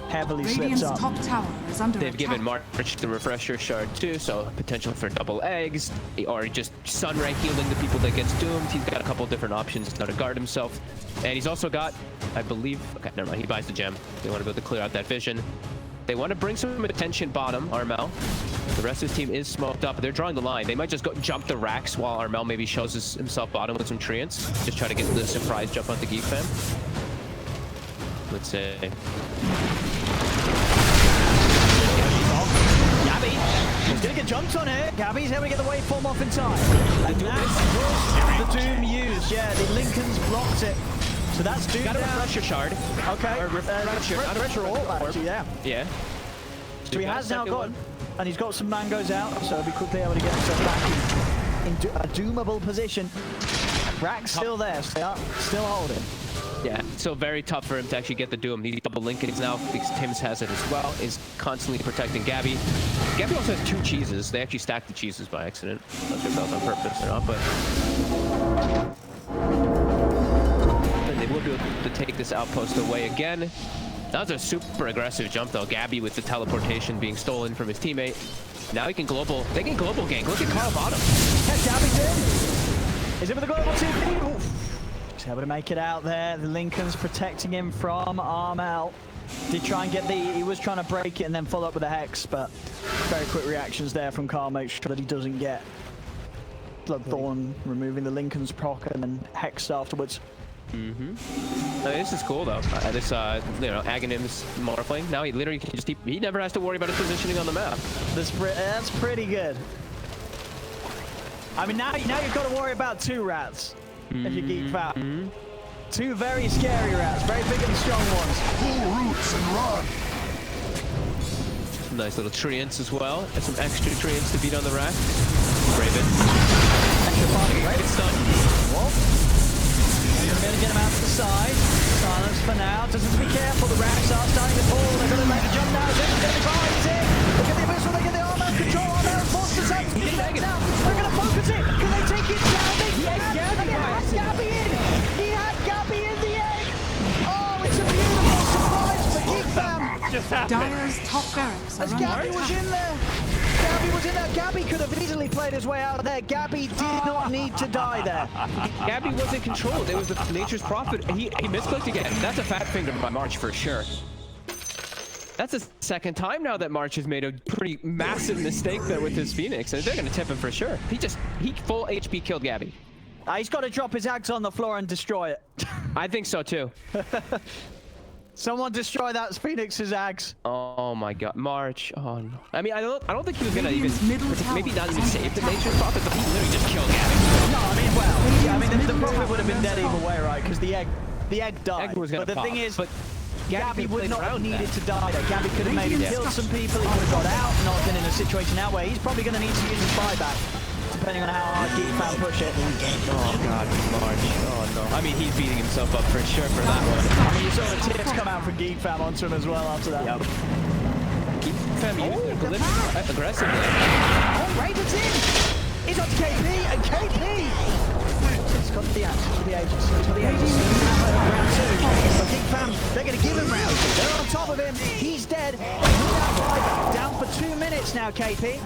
heavily slipped Radiant's up. top tower is under They've attack. given March the refresher shard too, so potential for double eggs, or just Sunray healing the people that gets doomed. He's got a couple different options now to guard himself. And he's also got, I believe, okay, never mind, he buys the gem. They want to be able to clear out that vision. They want to bring some attention bottom, Armel. The rest of his team is smoked up. They're drawing the line. They might just go jump the racks while Armel maybe shows himself bottom with some treants. Just try to get the surprise jump on the GeekFam. Let's say. Gabbi, he's going to get jumped on here. Gabbi's able to get the waveform off in time. And that's the Doom used. Yeah, the Lincoln's blocked it. So that's Doom Got a down. refresher shard. Okay. Or refresher. Not a Refresher all, refresher. actually, yeah. Yeah. So he has now got, and he's got some mangoes out, so he'll be quickly able to get himself back in a doomable position. Rack's still there, so they are still holding. Yeah, so very tough for him to actually get the Doom. He's double Lincolns now because Tim's has it as well. Is constantly protecting Gabbi. Gabbi also has 2 cheeses. They actually stacked the cheeses by accident. Not sure if that was on purpose or not, but they will be able to take this outpost away again. That was a super aggressive jump though. Gabbi with the teleportation being stolen from his teammate. Now he can global. They can global gank. Look at Carl bottom. Yeah, Gabbi's in. He's in with the global TP. He's able to make it out there. The Lincoln's protecting him from Armel. Did try and get the, he was trying to break it and then follow up with a Hex, but very quick reactions there from Carl. Make sure that he doesn't get Bloodthorn, removing the Lincoln's proc and then Hex afterwards. This is cool though. This you know, Aghanim's Morphling. Now he literally can just he never has to worry about his positioning on the map. That's pretty good. I mean, now you've got to worry about 2 rats if you GeekFam. 2 very scary rats, very big and strong ones. Pull roots and run. Some nice little treants as well, and some extra treants to beat on the rack. Raven. Extra party, Raven stun. They're going to get him out to the side. Silence for now. Just have to be careful. The racks are starting to fall. They're going to make the jump now. Zip's going to be fine. He's in. Look at the abyssal. They get the armor control. Armor forced to take. He's back now. They're going to focus it. Can they take it down? They can. And they had Gabbi in. He had Gabbi in the egg. Oh, it's a beautiful surprise for GeekFam. Dyer's top barracks are As under Gabbi was attack. in there. Gabbi was in there. Gabbi could have easily played his way out of there. Gabbi did not need to die there. Gabbi wasn't controlled. It was the nature's prophet. He misclicked again. That's a fat finger by March for sure. That's the 2nd time now that March has made a pretty massive mistake there with his Phoenix, and they're going to tip him for sure. He full HP killed Gabbi. He's got to drop his axe on the floor and destroy it. I think so too. Someone destroy that Phoenix's axe. Oh my God, March. Oh no. I mean, I don't think he was gonna Radiant's even middle tower maybe not is even under save the attack. nature's prophet, but he literally just killed Gabbi. No, I mean, well, yeah, I mean, the Radiant's prophet middle would have been dead tower either way, right? Because the egg died. Egg was gonna but the pop, thing is, but Gabbi would played not have around needed that. to die there. Gabbi could have maybe Radiant's killed some structures people. He would have got out, not been in a situation now where he's probably going to need to use his buyback, depending on how hard GeekFam push it. Oh God, March. Oh no. I mean, he's beating himself up for sure for that one. I mean, you saw the tears come out from GeekFam onto him as well after that. Yep. GeekFam used it aggressively. Oh, Raven's in! He's on KP, and KP! It's got the axe, it's got the ages, it's got the ages. Round 2. But GeekFam, they're going to give him round 2. They're on top of him, he's dead. Down for 2 minutes now, KP.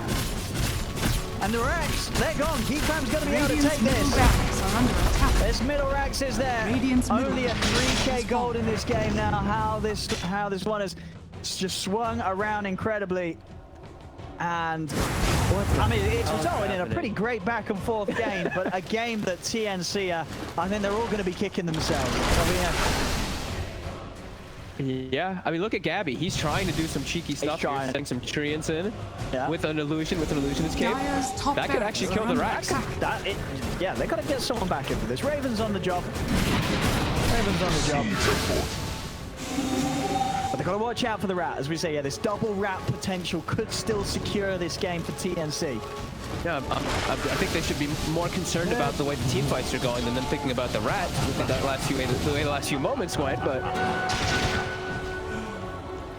And the racks, they're gone. GeekFam's going to be able to Radiant's take middle this. barracks are under attack. This middle racks is there. Radiant's middle Only a 3k barracks gold in this game now. How this one has just swung around incredibly. And I mean, it's resulted in a pretty great back and forth game, but a game that TNC, I think they're all going to be kicking themselves. Yeah, I mean, look at Gabbi. He's trying to do some cheeky stuff. trying. He's getting some treants in Yeah. with an illusionist cape. Dyer's top That could barracks actually are kill the under racks. attack. Yeah, they got to get someone back into this. Raven's on the job. Raven's on the job. Seeds of fortune. But they've got to watch out for the rat. As we say, yeah, this double rat potential could still secure this game for TNC. Yeah, I think they should be more concerned about the way the team fights are going than them thinking about the rat. The way the last few moments went, but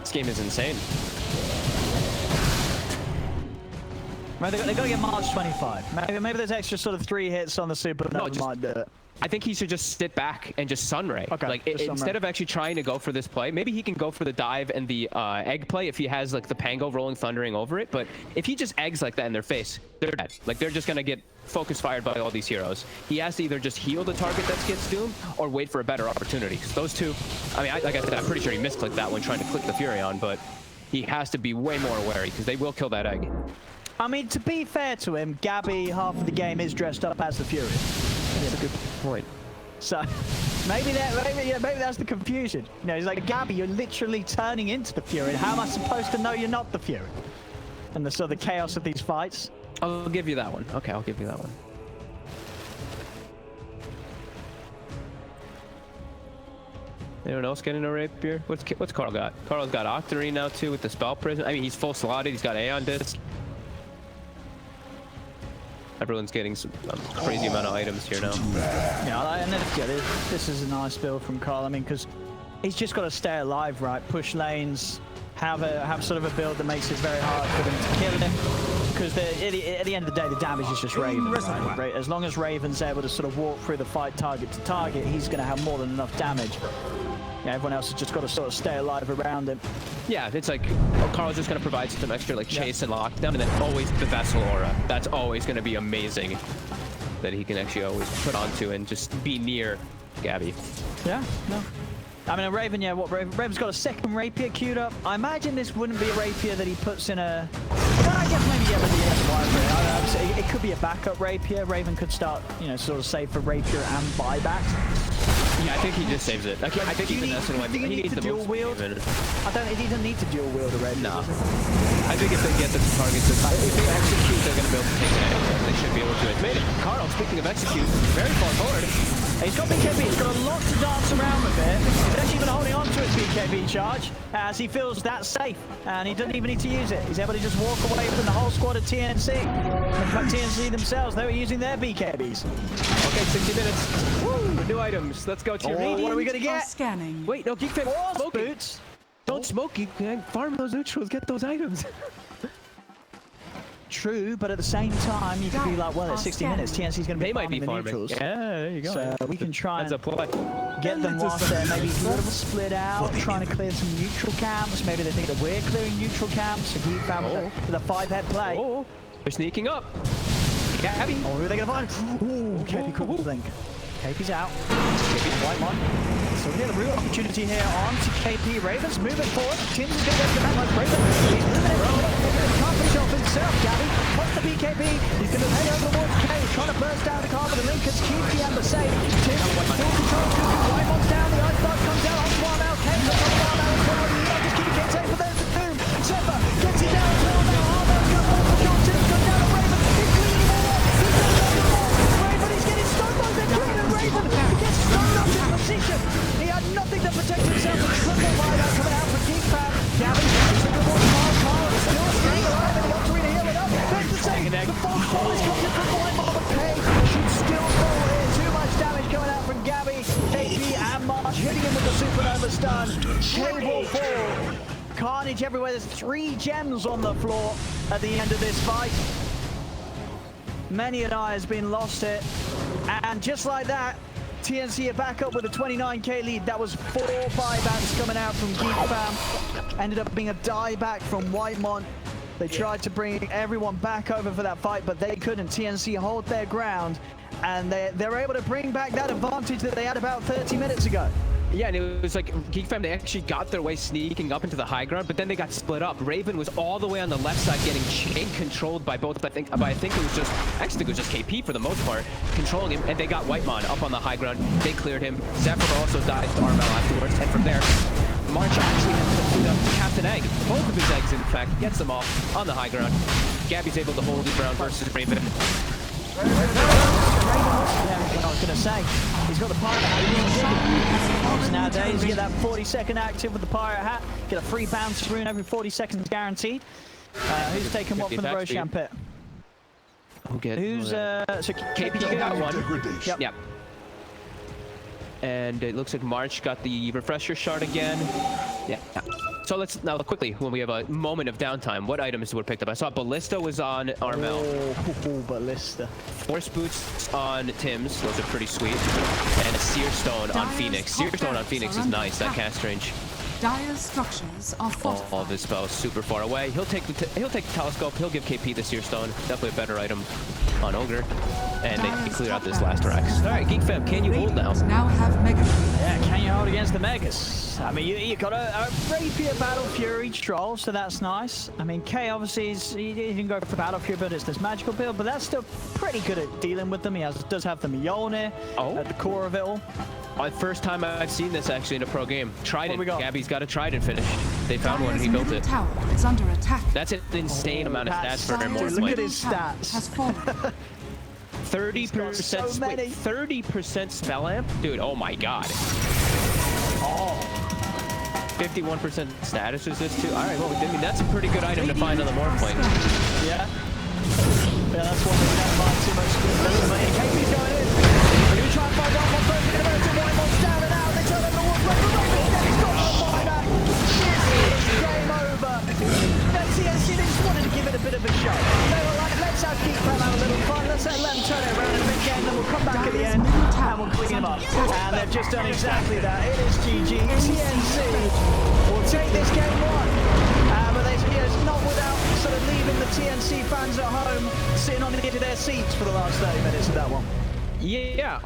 this game is insane. Maybe they've got to get March 25. Maybe there's extra sort of 3 hits on the supernova might do it. I think he should just sit back and just sunray. Okay, like just instead of actually trying to go for this play, maybe he can go for the dive and the egg play if he has like the Pango rolling thundering over it. But if he just eggs like that in their face, they're dead. Like they're just gonna get focus fired by all these heroes. He has to either just heal the target that gets doomed or wait for a better opportunity. Because those two, I mean, like I said, I'm pretty sure he misclicked that one trying to click the Fury on, but he has to be way more wary because they will kill that egg. I mean, to be fair to him, Gabbi half of the game is dressed up as the Fury. That's a good point. So maybe that's the confusion. You know, he's like, Gabbi, you're literally turning into the Fury. How am I supposed to know you're not the Fury? And the sort of the chaos of these fights. I'll give you that one. Okay, I'll give you that one. Anyone else getting a rapier? What's Carl got? Carl's got Octarine now too with the spell prison. I mean, he's full slotted. He's got Aeon disc. Everyone's getting some crazy amount of items here now. Yeah, and this is a nice build from Carl. I mean, because he's just got to stay alive, right? Push lanes, have sort of a build that makes it very hard for them to kill him. Because at the end of the day, the damage is just Raven. Right? As long as Raven's able to sort of walk through the fight target to target, he's going to have more than enough damage. Yeah, everyone else has just got to sort of stay alive around him. Yeah, it's like Carl's just going to provide some extra like chase and lockdown, and then always the Vessel Aura. That's always going to be amazing. That he can actually always put onto and just be near Gabbi. Yeah, no. I mean, a Raven, yeah, Raven's got a second rapier queued up. I imagine this wouldn't be a rapier that he puts in a... Well, I guess maybe, yeah, but it could be a backup rapier. Raven could start, you know, sort of save for rapier and buyback. Yeah, I think he just saves it. I think he needs to dual wield. He doesn't need to dual wield a rapier. No. I think if they get the targets, if they execute, they're going to be able to take it out. They should be able to. It's made it. Carl, speaking of execute, very far forward. He's got BKB. He's got a lot to dance around with here. He's actually even holding on to his BKB charge as he feels that safe, and he doesn't even need to use it. He's able to just walk away from the whole squad of TNC. In fact, TNC themselves, they were using their BKBs. Okay, 60 minutes. Woo! New items. Let's go to your what are we gonna get? Scanning. Wait, no, GeekFam. Force boots. Don't smoke, you can farm those neutrals, get those items. True, but at the same time, you could be like, well, at 60 minutes, TNC's going to be farming the neutrals. Yeah, there you go. So we can try and get them That's whilst they're maybe a little split out, trying to clear some neutral camps. Maybe they think that we're clearing neutral camps. So GeekFam with a 5-head play. Oh, they're sneaking up. Gabbi. Oh, who are they going to find? Ooh, KP cool link. KP's out. KP's white one. So we get a real opportunity here on to KP. Ravens moving forward. Tim's going to go to the map like Raven. He's moving it forward. Can't finish off himself, Gabbi. What's the BKB? He's going to head over towards K. Trying to burst down the car, but the Linkers keep the amber safe. Tim, full control. White one's down. The ice block comes down on Swarm out. K. Just keeping K safe, but there's the Doom. Zephyr gets it down as well now. Harvard's got one for short. Tim's gone down to Raven. He's cleaning it up. He's done nothing more. Raven, he's getting stunned by the Queen and Raven. He gets stunned up in position. He had nothing to protect himself. A triple wideout coming out for GeekFam. Gabbi, he's looking for Carl is still staying alive and wants to heal it up. There's the save. The false ball is coming from White Mom, but K should still fall here. Too much damage coming out from Gabbi. KP and March hitting him with the supernova stun. K will fall. Carnage everywhere. There's 3 gems on the floor at the end of this fight. Many an eye has been lost here. And just like that, TNC are back up with a 29k lead. That was 4 buybacks coming out from GeekFam. Ended up being a dieback from Whitemont. They tried to bring everyone back over for that fight, but they couldn't. TNC hold their ground, and they're able to bring back that advantage that they had about 30 minutes ago. Yeah, and it was like GeekFam, they actually got their way sneaking up into the high ground, but then they got split up. Raven was all the way on the left side getting chain controlled by both, I think it was just, actually think it was just KP for the most part, controlling him, and they got Whitemon up on the high ground. They cleared him. Zephyr also died to Armel afterwards, and from there, March actually has to put up Captain Egg. Both of his eggs, in fact, gets them all on the high ground. Gabbi's able to hold the ground versus Raven. Yeah, what I was going to say. He's got the pirate hat. Nowadays, you get that 40-second active with the pirate hat. Get a free bounce rune every 40 seconds guaranteed. Who's taking what from the Roshan pit? Who's so KP got one. Degradation. Yep. And it looks like March got the refresher shard again. Yeah. So let's now quickly, when we have a moment of downtime, what items were picked up? I saw Ballista was on Armel. Oh, Ballista. Force Boots on Tim's. Those are pretty sweet. And a Seer Stone on Phoenix. Seer Stone on Phoenix is nice. That cast range. Dire's structures are fortified. All of his spells super far away. He'll take the telescope. He'll give KP the Seer Stone. Definitely a better item on Ogre. And they clear out this last Rex. All right, GeekFam, can you hold now? Now have Mega. Yeah, can you hold against the Megas? I mean, you got a Rapier Battle Fury Troll, so that's nice. I mean, K obviously he didn't go for Battle Fury, but it's this magical build, but that's still pretty good at dealing with them. He does have the Mjolnir at the core of it all. First time I've seen this actually in a pro game. Trident. Gabby's got a Trident finish. They found one. He built it. Tower is under attack. That's an insane amount of stats for him. Look at his stats. Has fallen. 30% so many. 30% spell amp? Dude, oh my god. Oh. 51% status resist too. Alright, well, I mean, that's a pretty good item to find on the Morphling. Yeah. Yeah, that's one we can't find too much. KP's going in. We're going to try and find out one person. They're going to wipe us down and out. They turn over the Morphling. He's got one buyback. Game over. That TNC, they just wanted to give it a bit of a show. They were like, let's have GeekFam have a little fun. Let's let them turn it around in the big game. Then we'll come back at the end and we'll clean him up. And they've just done exactly that. It is GG. TNC will take this game one. But it's not without sort of leaving the TNC fans at home sitting on the edge of their seats for the last 30 minutes of that one. Yeah,